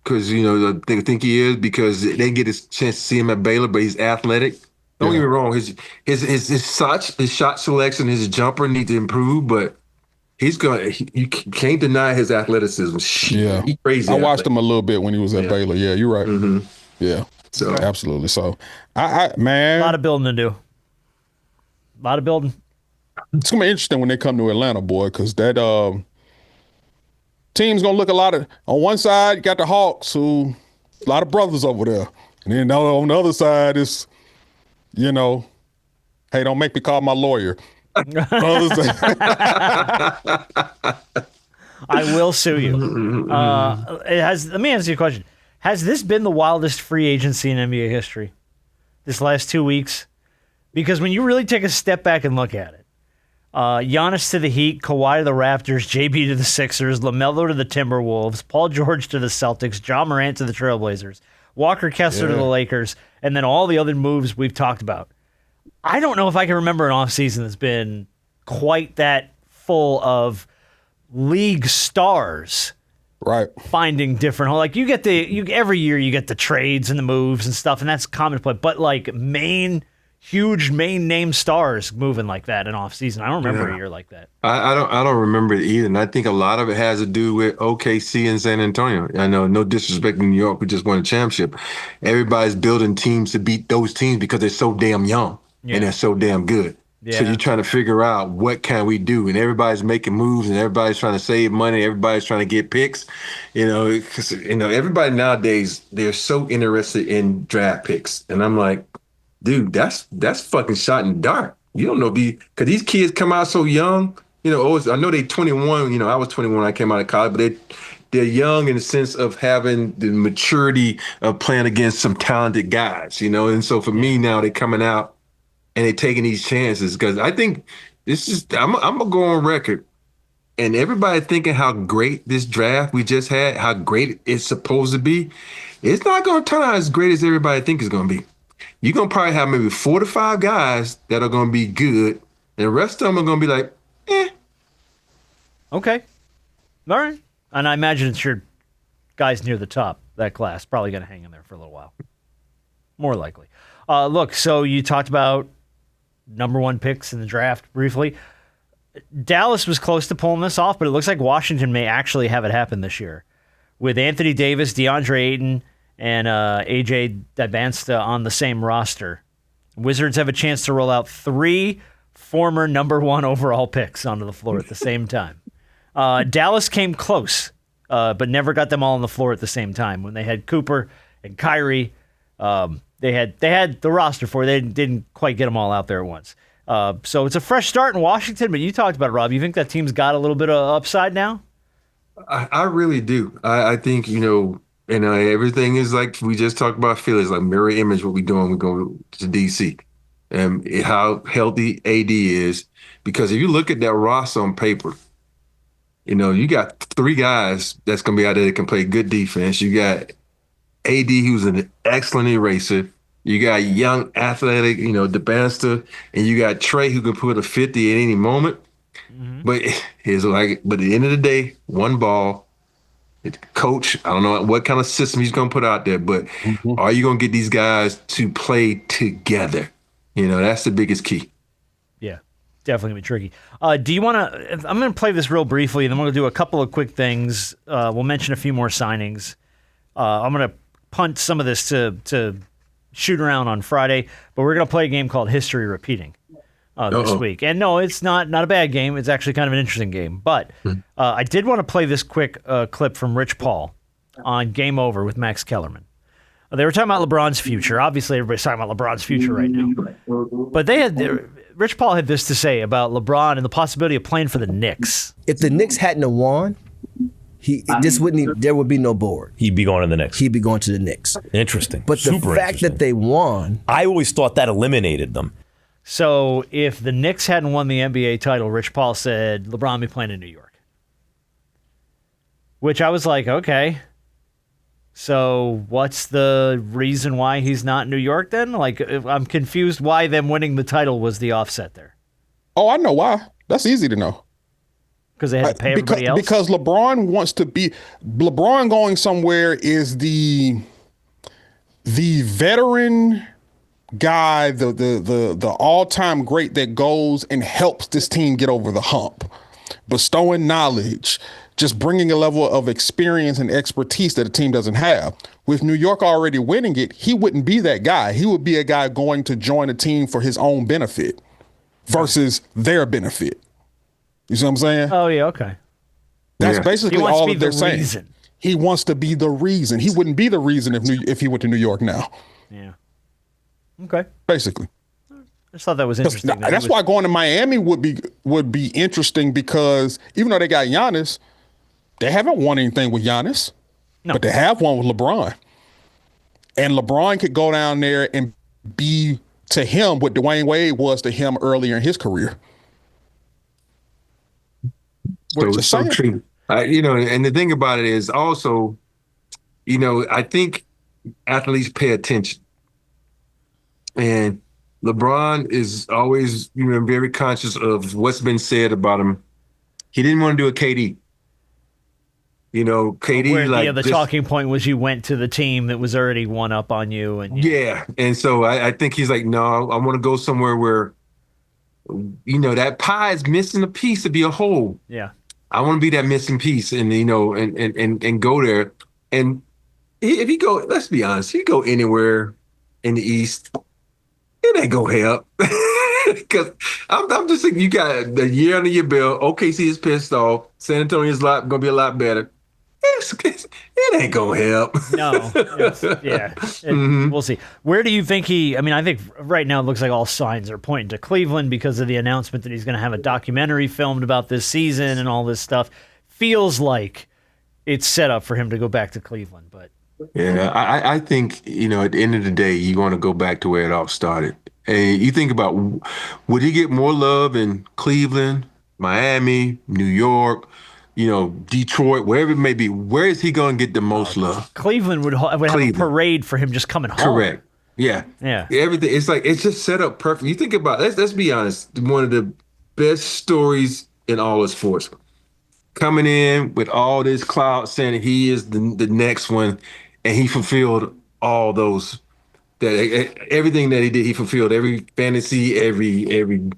because they think he is because they didn't get a chance to see him at Baylor, but he's athletic. Don't get me wrong, his shot selection, his jumper need to improve, but you can't deny his athleticism. Yeah, he's crazy. I watched him a little bit when he was at Baylor. Yeah, you're right. Mm-hmm. Yeah, so absolutely. So, man, a lot of building to do. A lot of building. It's gonna be interesting when they come to Atlanta, boy, because that team's gonna look a lot of. On one side, you got the Hawks, who a lot of brothers over there, and then on the other side is, hey, don't make me call my lawyer. I will sue you. Let me ask you a question. Has this been the wildest free agency in NBA history? This last 2 weeks? Because when you really take a step back and look at it, Giannis to the Heat, Kawhi to the Raptors, JB to the Sixers, LaMelo to the Timberwolves, Paul George to the Celtics, Ja Morant to the Trailblazers, Walker Kessler to the Lakers, and then all the other moves we've talked about. I don't know if I can remember an offseason that's been quite that full of league stars finding different. Like every year you get the trades and the moves and stuff, and that's commonplace. But like huge main name stars moving like that in offseason. I don't remember a year like that. I don't remember it either. And I think a lot of it has to do with OKC and San Antonio. I know, no disrespect to New York, who just won a championship. Everybody's building teams to beat those teams because they're so damn young and they're so damn good. Yeah. So you're trying to figure out what can we do, and everybody's making moves, and everybody's trying to save money. Everybody's trying to get picks, because everybody nowadays they're so interested in draft picks, and I'm like, dude, that's fucking shot in the dark. You don't know because these kids come out so young. I know they 21. I was 21 when I came out of college, but they're young in the sense of having the maturity of playing against some talented guys. And so for me now, they're coming out. And they're taking these chances because I think I'm going to go on record. And everybody thinking how great this draft we just had, how great it's supposed to be, it's not going to turn out as great as everybody thinks it's going to be. You're going to probably have maybe 4 to 5 guys that are going to be good. And the rest of them are going to be like, eh. Okay. All right. And I imagine it's your guys near the top, that class, probably going to hang in there for a little while. More likely. Look, so you talked about number 1 picks in the draft briefly. Dallas was close to pulling this off, but it looks like Washington may actually have it happen this year with Anthony Davis, DeAndre Ayton, and AJ Dybantsta on the same roster. Wizards have a chance to roll out 3 former number 1 overall picks onto the floor at the same time. Dallas came close, but never got them all on the floor at the same time. When they had Cooper and Kyrie, they had the roster for it. They didn't quite get them all out there at once. So it's a fresh start in Washington, but you talked about it, Rob. You think that team's got a little bit of upside now? I really do. I think, everything is like we just talked about Philly. It's like mirror image what we're doing. We're going to D.C. And how healthy AD is. Because if you look at that roster on paper, you got 3 guys that's going to be out there that can play good defense. You got AD, who's an excellent eraser. You got young, athletic, Dybantsta, and you got Trey, who can put a 50 at any moment. Mm-hmm. But at the end of the day, 1 ball. Coach, I don't know what kind of system he's going to put out there, but are you going to get these guys to play together? That's the biggest key. Yeah, definitely going to be tricky. Do you want to? I'm going to play this real briefly, and then we're going to do a couple of quick things. We'll mention a few more signings. I'm going to punt some of this to shoot around on Friday, but we're going to play a game called History Repeating this week. And no, it's not a bad game. It's actually kind of an interesting game. But I did want to play this quick clip from Rich Paul on Game Over with Max Kellerman. They were talking about LeBron's future. Obviously, everybody's talking about LeBron's future right now. But Rich Paul had this to say about LeBron and the possibility of playing for the Knicks. If the Knicks hadn't have won, there would be no board. He'd be going to the Knicks. He'd be going to the Knicks. Interesting. But the fact that they won, I always thought that eliminated them. So if the Knicks hadn't won the NBA title, Rich Paul said LeBron be playing in New York. Which I was like, okay. So what's the reason why he's not in New York then? Like, I'm confused why them winning the title was the offset there. Oh, I know why. That's easy to know. Because they had to pay everybody else? Because LeBron wants to be... LeBron going somewhere is the veteran guy, the all-time great that goes and helps this team get over the hump. Bestowing knowledge, just bringing a level of experience and expertise that a team doesn't have. With New York already winning it, he wouldn't be that guy. He would be a guy going to join a team for his own benefit versus their benefit. You see what I'm saying? Oh, yeah, okay. That's basically all that they're saying. Reason. He wants to be the reason. He wouldn't be the reason if he went to New York now. Yeah. Okay. Basically. I just thought that was interesting. That's why going to Miami would be interesting, because even though they got Giannis, they haven't won anything with Giannis. No. But they have one with LeBron. And LeBron could go down there and be to him what Dwayne Wade was to him earlier in his career. So true. And the thing about it is also, I think athletes pay attention. And LeBron is always, very conscious of what's been said about him. He didn't want to do a KD. KD the talking point was you went to the team that was already one up on you, and and so I think he's like, no, I want to go somewhere where, that pie is missing a piece to be a whole. Yeah, I want to be that missing piece, and and go there. And if you go, let's be honest, you go anywhere in the East, it ain't gonna help. Because I'm just thinking, you got the year under your belt. OKC is pissed off. San Antonio's gonna be a lot better. It ain't gonna help. No. We'll see. Where do you think I think right now it looks like all signs are pointing to Cleveland because of the announcement that he's going to have a documentary filmed about this season and all this stuff. Feels like it's set up for him to go back to Cleveland, but yeah, I think, at the end of the day, you want to go back to where it all started. And you think about, would he get more love in Cleveland, Miami, New York, Detroit, wherever it may be? Where is he going to get the most love? Cleveland would have a parade for him just coming home. Correct. Yeah. Everything. It's just set up perfect. You think about it, let's be honest. One of the best stories in all of sports. Coming in with all this clout saying he is the next one, and he fulfilled all those. Everything that he did, he fulfilled every fantasy, everything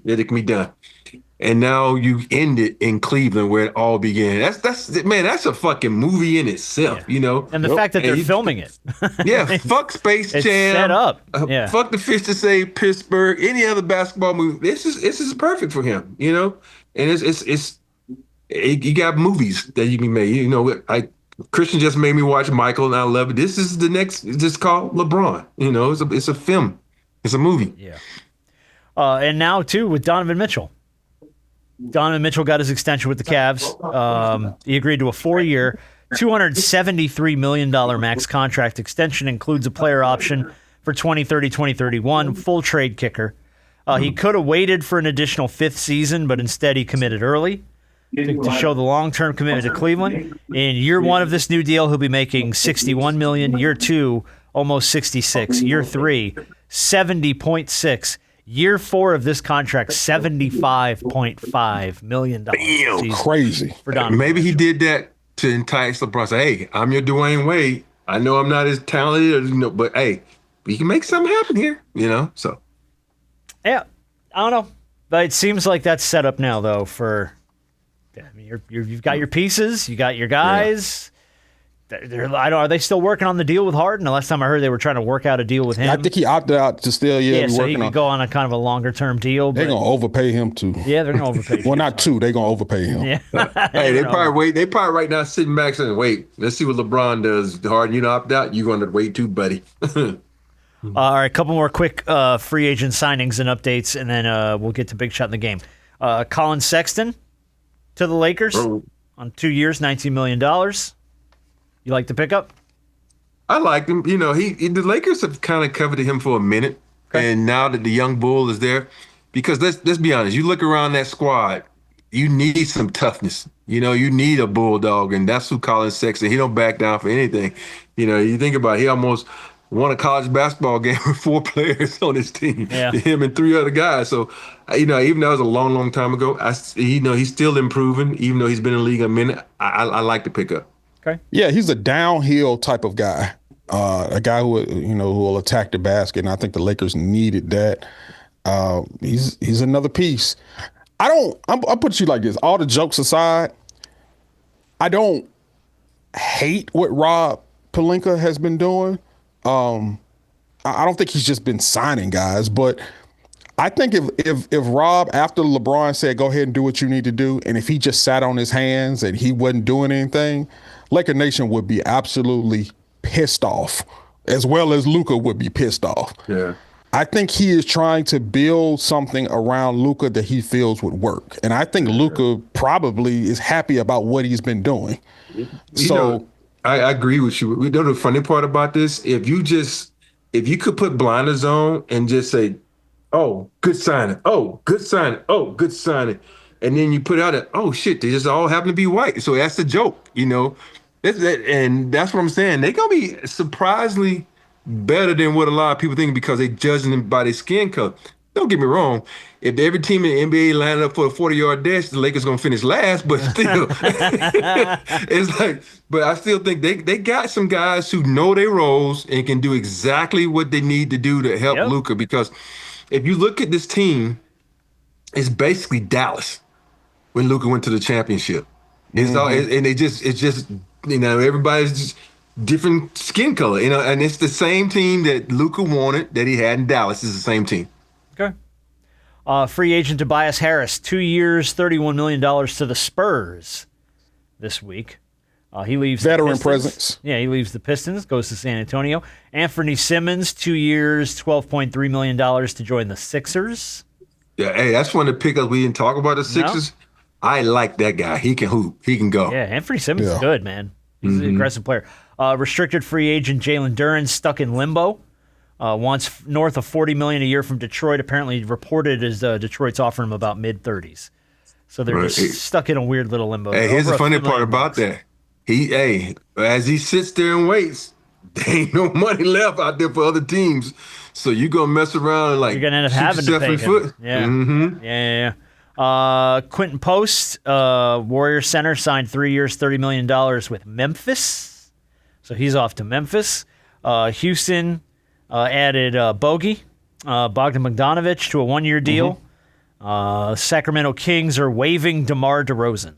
that it can be done. And now you end it in Cleveland where it all began. That's a fucking movie in itself, And the fact that they're filming it. Fuck Space Jam. It's set up. Fuck The Fish to Save Pittsburgh. Any other basketball movie. This is perfect for him, And you got movies that you can make. Christian just made me watch Michael, and I love it. This is the next. It's just called LeBron. It's a film. It's a movie. Yeah. And now too with Donovan Mitchell. Donovan Mitchell got his extension with the Cavs. He agreed to a 4-year, $273 million max contract extension, includes a player option for 2030, 2031, full trade kicker. He could have waited for an additional 5th season, but instead he committed early to show the long-term commitment to Cleveland. In year 1 of this new deal, he'll be making $61 million. Year 2, almost $66. Year 3, $70.6. Year 4 of this contract, $75.5 million. Damn, crazy. For Donovan. Maybe he did that to entice LeBron. Say, hey, I'm your Dwayne Wade. I know I'm not as talented, but hey, we can make something happen here, So, yeah, I don't know, but it seems like that's set up now, though. You've got your pieces, you got your guys. Are they still working on the deal with Harden? The last time I heard, they were trying to work out a deal with him. I think he opted out to still, so he could go on a kind of a longer term deal. They're gonna overpay him too. Yeah, they're gonna overpay. Well, not two. They're gonna overpay him. Yeah. Hey, they probably right now sitting back saying, "Wait, let's see what LeBron does. Harden, opt out. You're going to wait too, buddy." All right, a couple more quick free agent signings and updates, and then we'll get to Big Shot in the game. Colin Sexton to the Lakers on 2 years, $19 million. You like the pickup? I liked him. The Lakers have kind of coveted him for a minute. And now that the young bull is there, because let's be honest, you look around that squad, you need some toughness. You know, you need a bulldog, and that's who Colin Sexton. He don't back down for anything. You know, you think about it, he almost won a college basketball game with 4 players on his team, him and 3 other guys. So, you know, even though that was a long, long time ago, he's still improving, even though he's been in the league a minute. I like the pickup. Okay. Yeah, he's a downhill type of guy, a guy who will attack the basket, and I think the Lakers needed that. He's another piece. I'll put you like this. All the jokes aside, I don't hate what Rob Pelinka has been doing. I don't think he's just been signing guys, but I think if Rob, after LeBron said, go ahead and do what you need to do, and if he just sat on his hands and he wasn't doing anything, Laker Nation would be absolutely pissed off, as well as Luka would be pissed off. Yeah. I think he is trying to build something around Luka that he feels would work. And I think Luka probably is happy about what he's been doing. I agree with you. You know the funny part about this? If you could put blinders on and just say, oh, good signing. Oh, good signing. Oh, good signing. And then you put out oh, shit, they just all happen to be white. So that's the joke, you know. And that's what I'm saying. They're going to be surprisingly better than what a lot of people think because they're judging them by their skin color. Don't get me wrong. If every team in the NBA lined up for a 40-yard dash, the Lakers going to finish last, but still. It's like, but I still think they got some guys who know their roles and can do exactly what they need to do to help Luka. Because if you look at this team, it's basically Dallas when Luka went to the championship. It's all, and it's just, you know, everybody's just different skin color, you know, and it's the same team that Luka wanted that he had in Dallas. It's the same team. Okay. Free agent Tobias Harris, 2 years, $31 million to the Spurs this week. He leaves veteran presence. Yeah, he leaves the Pistons, goes to San Antonio. Anthony Simmons, 2 years, $12.3 million to join the Sixers. Yeah, hey, that's one of the pickups we didn't talk about the Sixers. No. I like that guy. He can hoop. He can go. Yeah, Anthony Simmons is good, man. He's an aggressive player. Restricted free agent Jaylen Duren stuck in limbo. Wants north of $40 million a year from Detroit. Apparently reported as Detroit's offering him about mid-30s. So they're just stuck in a weird little limbo. Hey, here's the funny part about that. As he sits there and waits, there ain't no money left out there for other teams. So you're gonna mess around and you're gonna end up having to pay him. Yeah. Quentin Post, Warriors center, signed 3 years, $30 million with Memphis. So he's off to Memphis. Houston added Bogey, Bogdan Bogdanović to a 1-year deal. Sacramento Kings are waiving DeMar DeRozan,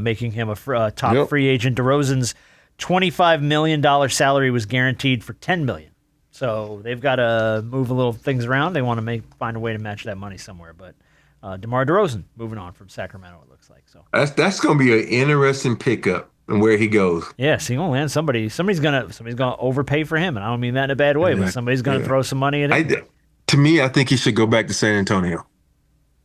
making him a top free agent. DeRozan's $25 million salary was guaranteed for $10 million. So they've got to move a little things around. They want to find a way to match that money somewhere. But DeMar DeRozan moving on from Sacramento, it looks like. So that's going to be an interesting pickup and where he goes. Yes, he's going to land somebody. Somebody's going to overpay for him, and I don't mean that in a bad way, but somebody's going to throw some money at him. To me, I think he should go back to San Antonio.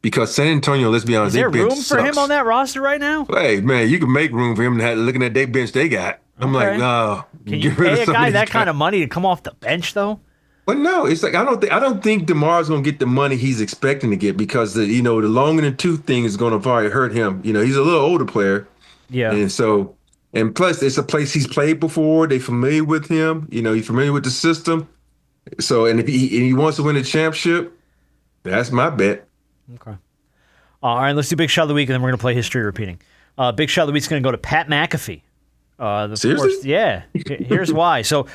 Because San Antonio, let's be honest, is there room for him on that roster right now? Hey, man, you can make room for him looking at their bench they got. I'm like, no. Can you pay a guy that kind of money to come off the bench, though? But no, it's like I don't think DeMar's gonna get the money he's expecting to get because the long in the tooth thing is gonna probably hurt him. You know, he's a little older player. Yeah. And plus it's a place he's played before. They're familiar with him. You know, he's familiar with the system. So and if he wants to win a championship, that's my bet. Okay. All right, let's do Big Shot of the Week, and then we're gonna play History Repeating. Big Shot of the Week's gonna go to Pat McAfee. Seriously? Yeah. Here's why. So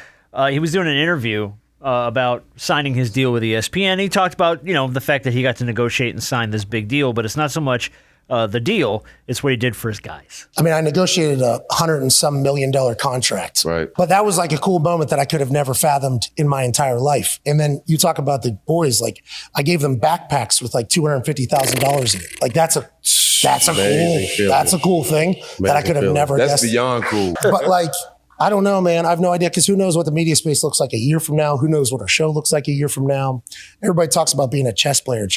he was doing an interview about signing his deal with ESPN. He talked about, the fact that he got to negotiate and sign this big deal, but it's not so much the deal, it's what he did for his guys. I mean, I negotiated a $100 and some million contract. Right. But that was like a cool moment that I could have never fathomed in my entire life. And then you talk about the boys, like I gave them backpacks with like $250,000 in it. Like that's a cool thing that I could have never That's beyond cool. But like, I don't know, man. I have no idea because who knows what the media space looks like a year from now? Who knows what our show looks like a year from now? Everybody talks about being a chess player.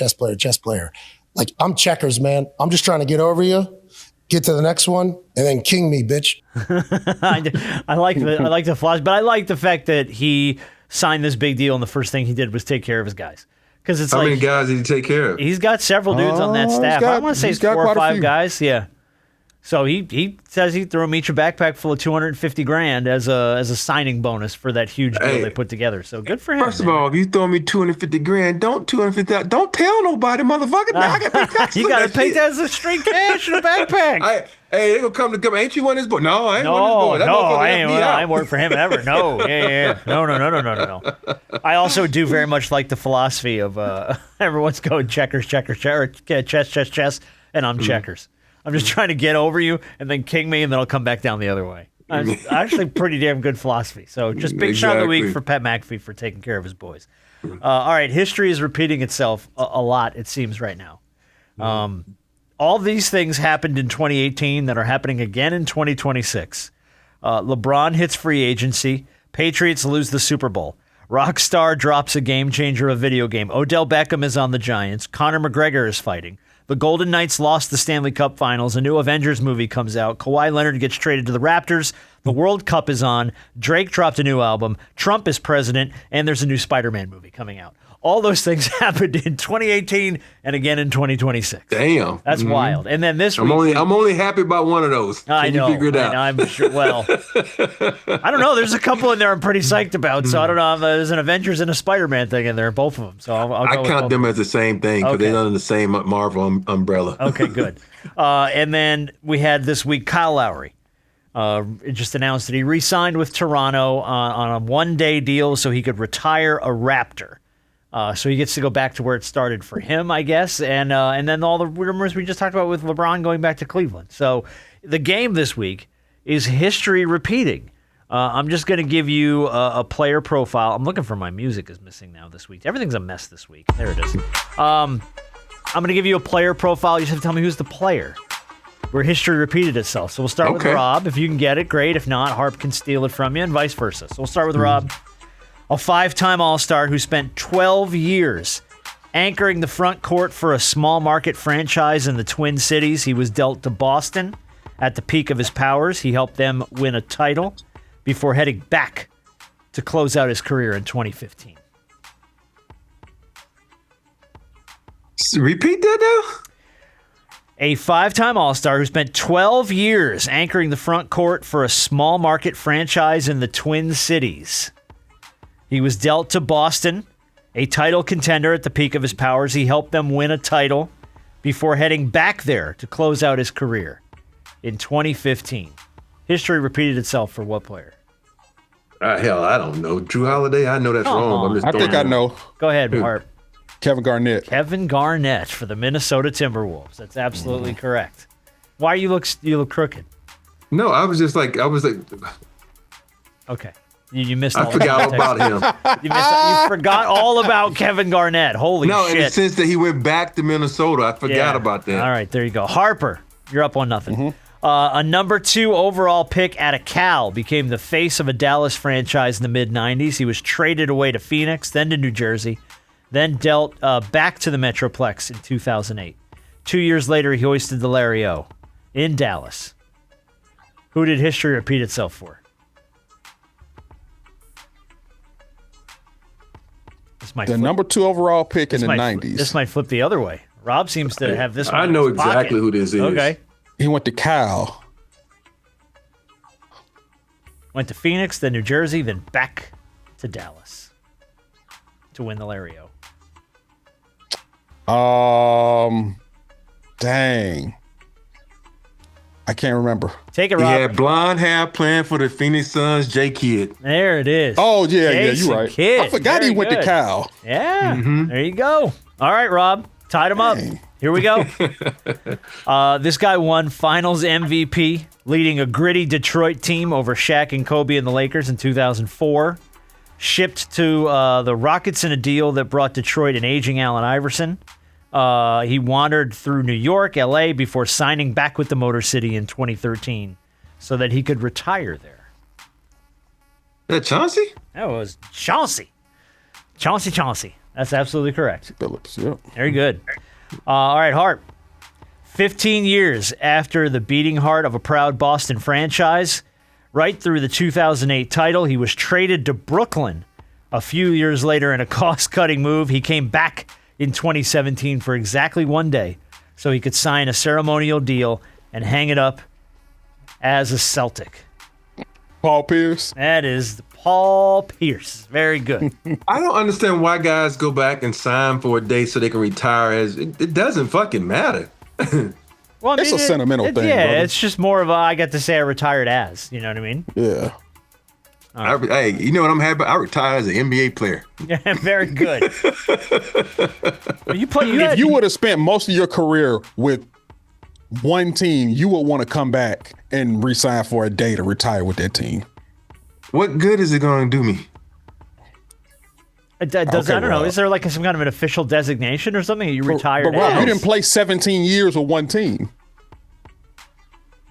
Like, I'm checkers, man. I'm just trying to get over you, get to the next one, and then king me, bitch. I like the flash, but I like the fact that he sign this big deal, and the first thing he did was take care of his guys. Because it's How many guys did he take care of? He's got several dudes on that staff. I want to say it's 4 or 5 guys. Yeah. So he says he threw them each a backpack full of $250,000 as a signing bonus for that huge deal they put together. So good for him. First of all, if you throw me $250,000, don't tell nobody, motherfucker. Now I got to pay taxes. You got to pay that as a straight cash in a backpack. Hey, they gonna come. Ain't you one of his boy? No, I ain't one of his boy. I ain't worked for him ever. No, yeah. No. I also do very much like the philosophy of everyone's going checkers, chess, and I'm checkers. I'm just trying to get over you and then king me, and then I'll come back down the other way. It's actually pretty damn good philosophy. So just big shot of the week for Pat McAfee for taking care of his boys. All right, history is repeating itself a lot, it seems, right now. All these things happened in 2018 that are happening again in 2026. LeBron hits free agency. Patriots lose the Super Bowl. Rockstar drops a game changer, a video game. Odell Beckham is on the Giants. Conor McGregor is fighting. The Golden Knights lost the Stanley Cup Finals. A new Avengers movie comes out. Kawhi Leonard gets traded to the Raptors. The World Cup is on. Drake dropped a new album. Trump is president. And there's a new Spider-Man movie coming out. All those things happened in 2018 and again in 2026. Damn. That's wild. And then this I'm week... I'm only happy about one of those. Can you figure it out? I'm sure. Well, I don't know. There's a couple in there I'm pretty psyched about. So I don't know if there's an Avengers and a Spider-Man thing in there, both of them. So I'll go I count them as the same thing because they're under the same Marvel umbrella. Okay, good. And then we had this week Kyle Lowry. It just announced that he re-signed with Toronto on a one-day deal so he could retire a Raptor. So he gets to go back to where it started for him, I guess. And then all the rumors we just talked about with LeBron going back to Cleveland. So the game this week is history repeating. I'm just going to give you a player profile. I'm looking for my music is missing now this week. Everything's a mess this week. There it is. I'm going to give you a player profile. You just have to tell me who's the player where history repeated itself. So we'll start with Rob. If you can get it, great. If not, Harp can steal it from you and vice versa. So we'll start with Rob. A 5-time All-Star who spent 12 years anchoring the front court for a small market franchise in the Twin Cities. He was dealt to Boston at the peak of his powers. He helped them win a title before heading back to close out his career in 2015. Repeat that now? A 5-time All-Star who spent 12 years anchoring the front court for a small market franchise in the Twin Cities. He was dealt to Boston, a title contender at the peak of his powers. He helped them win a title before heading back there to close out his career in 2015. History repeated itself for what player? Hell, I don't know. Drew Holiday, I know that's wrong. I think I know. Go ahead, Hart. Kevin Garnett. Kevin Garnett for the Minnesota Timberwolves. That's absolutely correct. Why you look crooked? No, I was like. Okay. You missed all I forgot all about him. You forgot all about Kevin Garnett. Holy shit. No, in the sense that he went back to Minnesota. I forgot about that. All right, there you go. Harper, you're up 1-0. A number 2 overall pick out of Cal became the face of a Dallas franchise in the mid-'90s. He was traded away to Phoenix, then to New Jersey, then dealt back to the Metroplex in 2008. 2 years later, he hoisted the Larry O in Dallas. Who did history repeat itself for? The number 2 overall pick in the 90s. This might flip the other way. Rob seems to have this one. I know exactly who this is. Okay. He went to Cal. Went to Phoenix, then New Jersey, then back to Dallas to win the Larry O. Dang. I can't remember. Take it, Rob. He had blonde hair playing for the Phoenix Suns, J. Kidd. There it is. Oh, yeah, Jason you're right. Kidd. I forgot he went to Cal. Yeah, There you go. All right, Rob. Tied him up. Here we go. This guy won Finals MVP, leading a gritty Detroit team over Shaq and Kobe and the Lakers in 2004. Shipped to the Rockets in a deal that brought Detroit an aging Allen Iverson. He wandered through New York, L.A. before signing back with the Motor City in 2013 so that he could retire there. That Chauncey? That was Chauncey. Chauncey. That's absolutely correct. Phillips, yep. Very good. All right, Hart. 15 years after the beating heart of a proud Boston franchise, right through the 2008 title, he was traded to Brooklyn, A few years later, in a cost-cutting move, he came back in 2017 for exactly 1 day so he could sign a ceremonial deal and hang it up as a Celtic. Paul Pierce. That is Paul Pierce. Very good. I don't understand why guys go back and sign for a day so they can retire. It doesn't fucking matter. Well, I It's a sentimental thing, Yeah, brother. it's just more of a I get to say I retired as. You know what I mean? Yeah. Hey, you know what I'm happy? I retired as an NBA player. Yeah, very good. If you would have spent most of your career with one team, you would want to come back and re-sign for a day to retire with that team. What good is it going to do me? I don't know. Is there like some kind of an official designation or something? You retired But Rob, as? you didn't play 17 years with one team.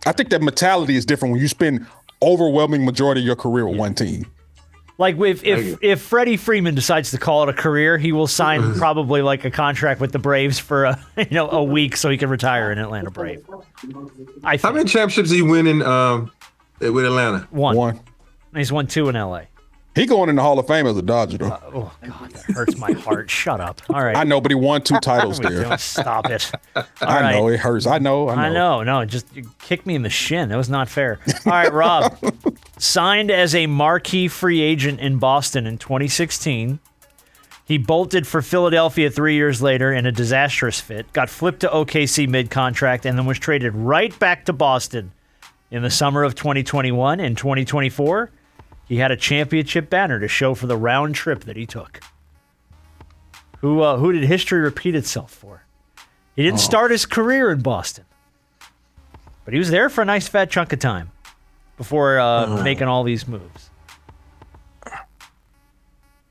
I think that mentality is different when you spend overwhelming majority of your career with one team. Like if Freddie Freeman decides to call it a career, he will sign probably like a contract with the Braves for a week so he can retire an Atlanta Brave. How many championships did he win in with Atlanta? One. He's won 2 in LA. He going in the Hall of Fame as a Dodger, though. Oh, God, that hurts my heart. Shut up. All right. I know, but he won 2 titles What are we there. doing? Stop it. I know, it hurts. I know. No, just you kicked me in the shin. That was not fair. All right, Rob. Signed as a marquee free agent in Boston in 2016. He bolted for Philadelphia 3 years later in a disastrous fit, got flipped to OKC mid-contract, and then was traded right back to Boston in the summer of 2021. In 2024, he had a championship banner to show for the round trip that he took. Who did history repeat itself for? He didn't start his career in Boston, but he was there for a nice fat chunk of time before making all these moves.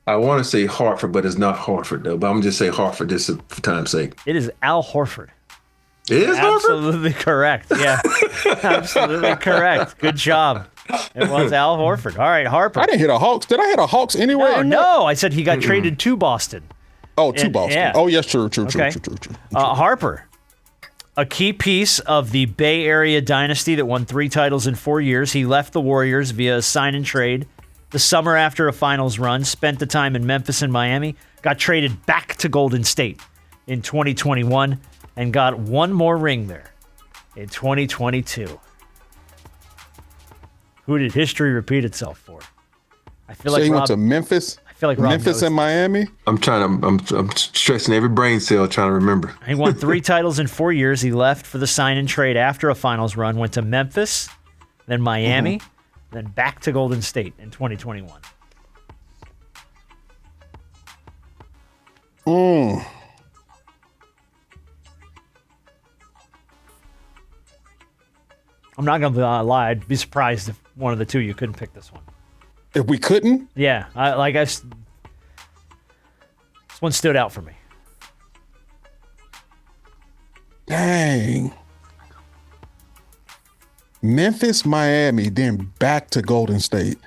I want to say Hartford, but it's not Hartford, though. But I'm going to just say Hartford just for time's sake. It is Al Horford. It is Hartford? Absolutely correct. Yeah, absolutely correct. Good job. It was Al Horford. All right, Harper. I didn't hit a Hawks. Did I hit a Hawks anywhere? No, I said he got traded to Boston. Oh, to Boston. Yeah. Oh, yes, true. Okay. Harper, a key piece of the Bay Area dynasty that won 3 titles in 4 years. He left the Warriors via a sign and trade the summer after a finals run, spent the time in Memphis and Miami, got traded back to Golden State in 2021, and got one more ring there in 2022. Who did history repeat itself for? I feel so like he Rob, went to Memphis. I feel like Rob Memphis knows. and Miami. I'm stressing every brain cell trying to remember. He won 3 titles in 4 years. He left for the sign and trade after a finals run, went to Memphis, then Miami, then back to Golden State in 2021. I'm not going to lie. I'd be surprised if one of the two you couldn't pick this one. If we couldn't? Yeah. This one stood out for me. Dang. Memphis, Miami, then back to Golden State.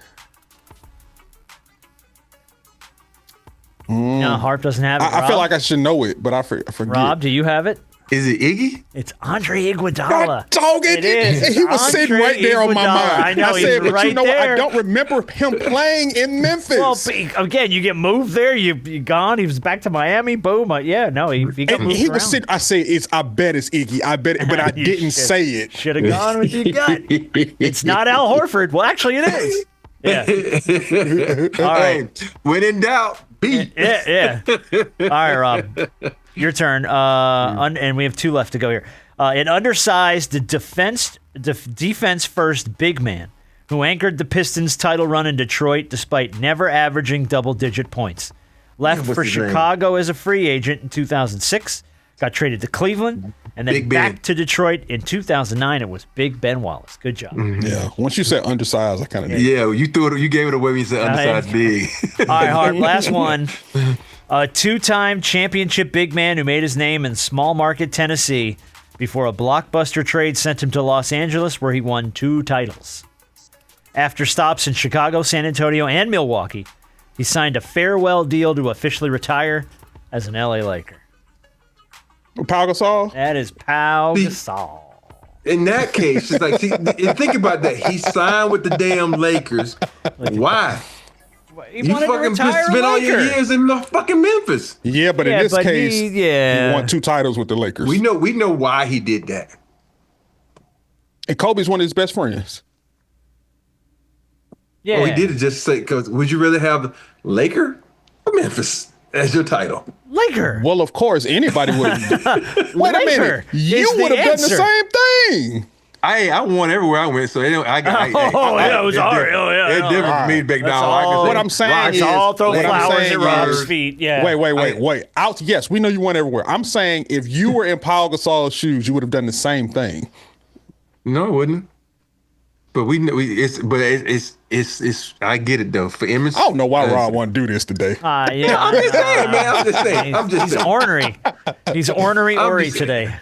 No, Harp doesn't have it. I feel like I should know it, but I forget. Rob, do you have it? Is it Iggy? It's Andre Iguodala. God, dog, It is. he was sitting Andre right there on my Iguodala. mind. I know, I said, he's but right you know what? there. I don't remember him playing in Memphis. Well, again, you get moved there. You gone. He was back to Miami. Boom. He got And moved he around. was sitting. I say I bet it's Iggy. I bet it, but I You didn't say it. Should have gone with your gut. It's not Al Horford. Well, actually, it is. Yeah. All right. Hey, when in doubt, beat. Yeah. All right, Rob. Your turn. And we have 2 left to go here. An undersized defense first big man who anchored the Pistons' title run in Detroit despite never averaging double-digit points. Left for Chicago as a free agent in 2006, got traded to Cleveland, and then Big back Ben. to Detroit in 2009. It was Big Ben Wallace. Good job. Yeah. Once you said undersized, I kind of Yeah, you gave it away when you said undersized big. All right, Hart, last one. A 2-time championship big man who made his name in small market Tennessee before a blockbuster trade sent him to Los Angeles, where he won 2 titles. After stops in Chicago, San Antonio, and Milwaukee, he signed a farewell deal to officially retire as an LA Laker. Pau Gasol. That is Pau Gasol. In that case, it's like, think about that. He signed with the damn Lakers. Why? He You wanted to fucking retire spent all your Laker. years in the fucking Memphis. Yeah, but in Yeah, this but case, he he won 2 titles with the Lakers. We know why he did that. And Kobe's one of his best friends. Yeah. Oh, he did it just say, because would you rather have Laker or Memphis as your title? Laker. Well, of course, anybody would have. Wait a minute. You is the would have done the answer. same thing. I won everywhere I went, so anyway, I got. it was hard. Oh, yeah. It's different for me, big dog. What I'm saying is, all throw what I'm flowers saying at Rob's is- feet. Yeah. Wait. Out. Yes, we know you went everywhere. I'm saying if you were in Paul Gasol's shoes, you would have done the same thing. No, it wouldn't. But it's. I get it though. For Emmett, I don't know why Rob want to do this today. Yeah. I'm just saying, man. I'm just saying. He's ornery. He's ornery I'm Ori just- today.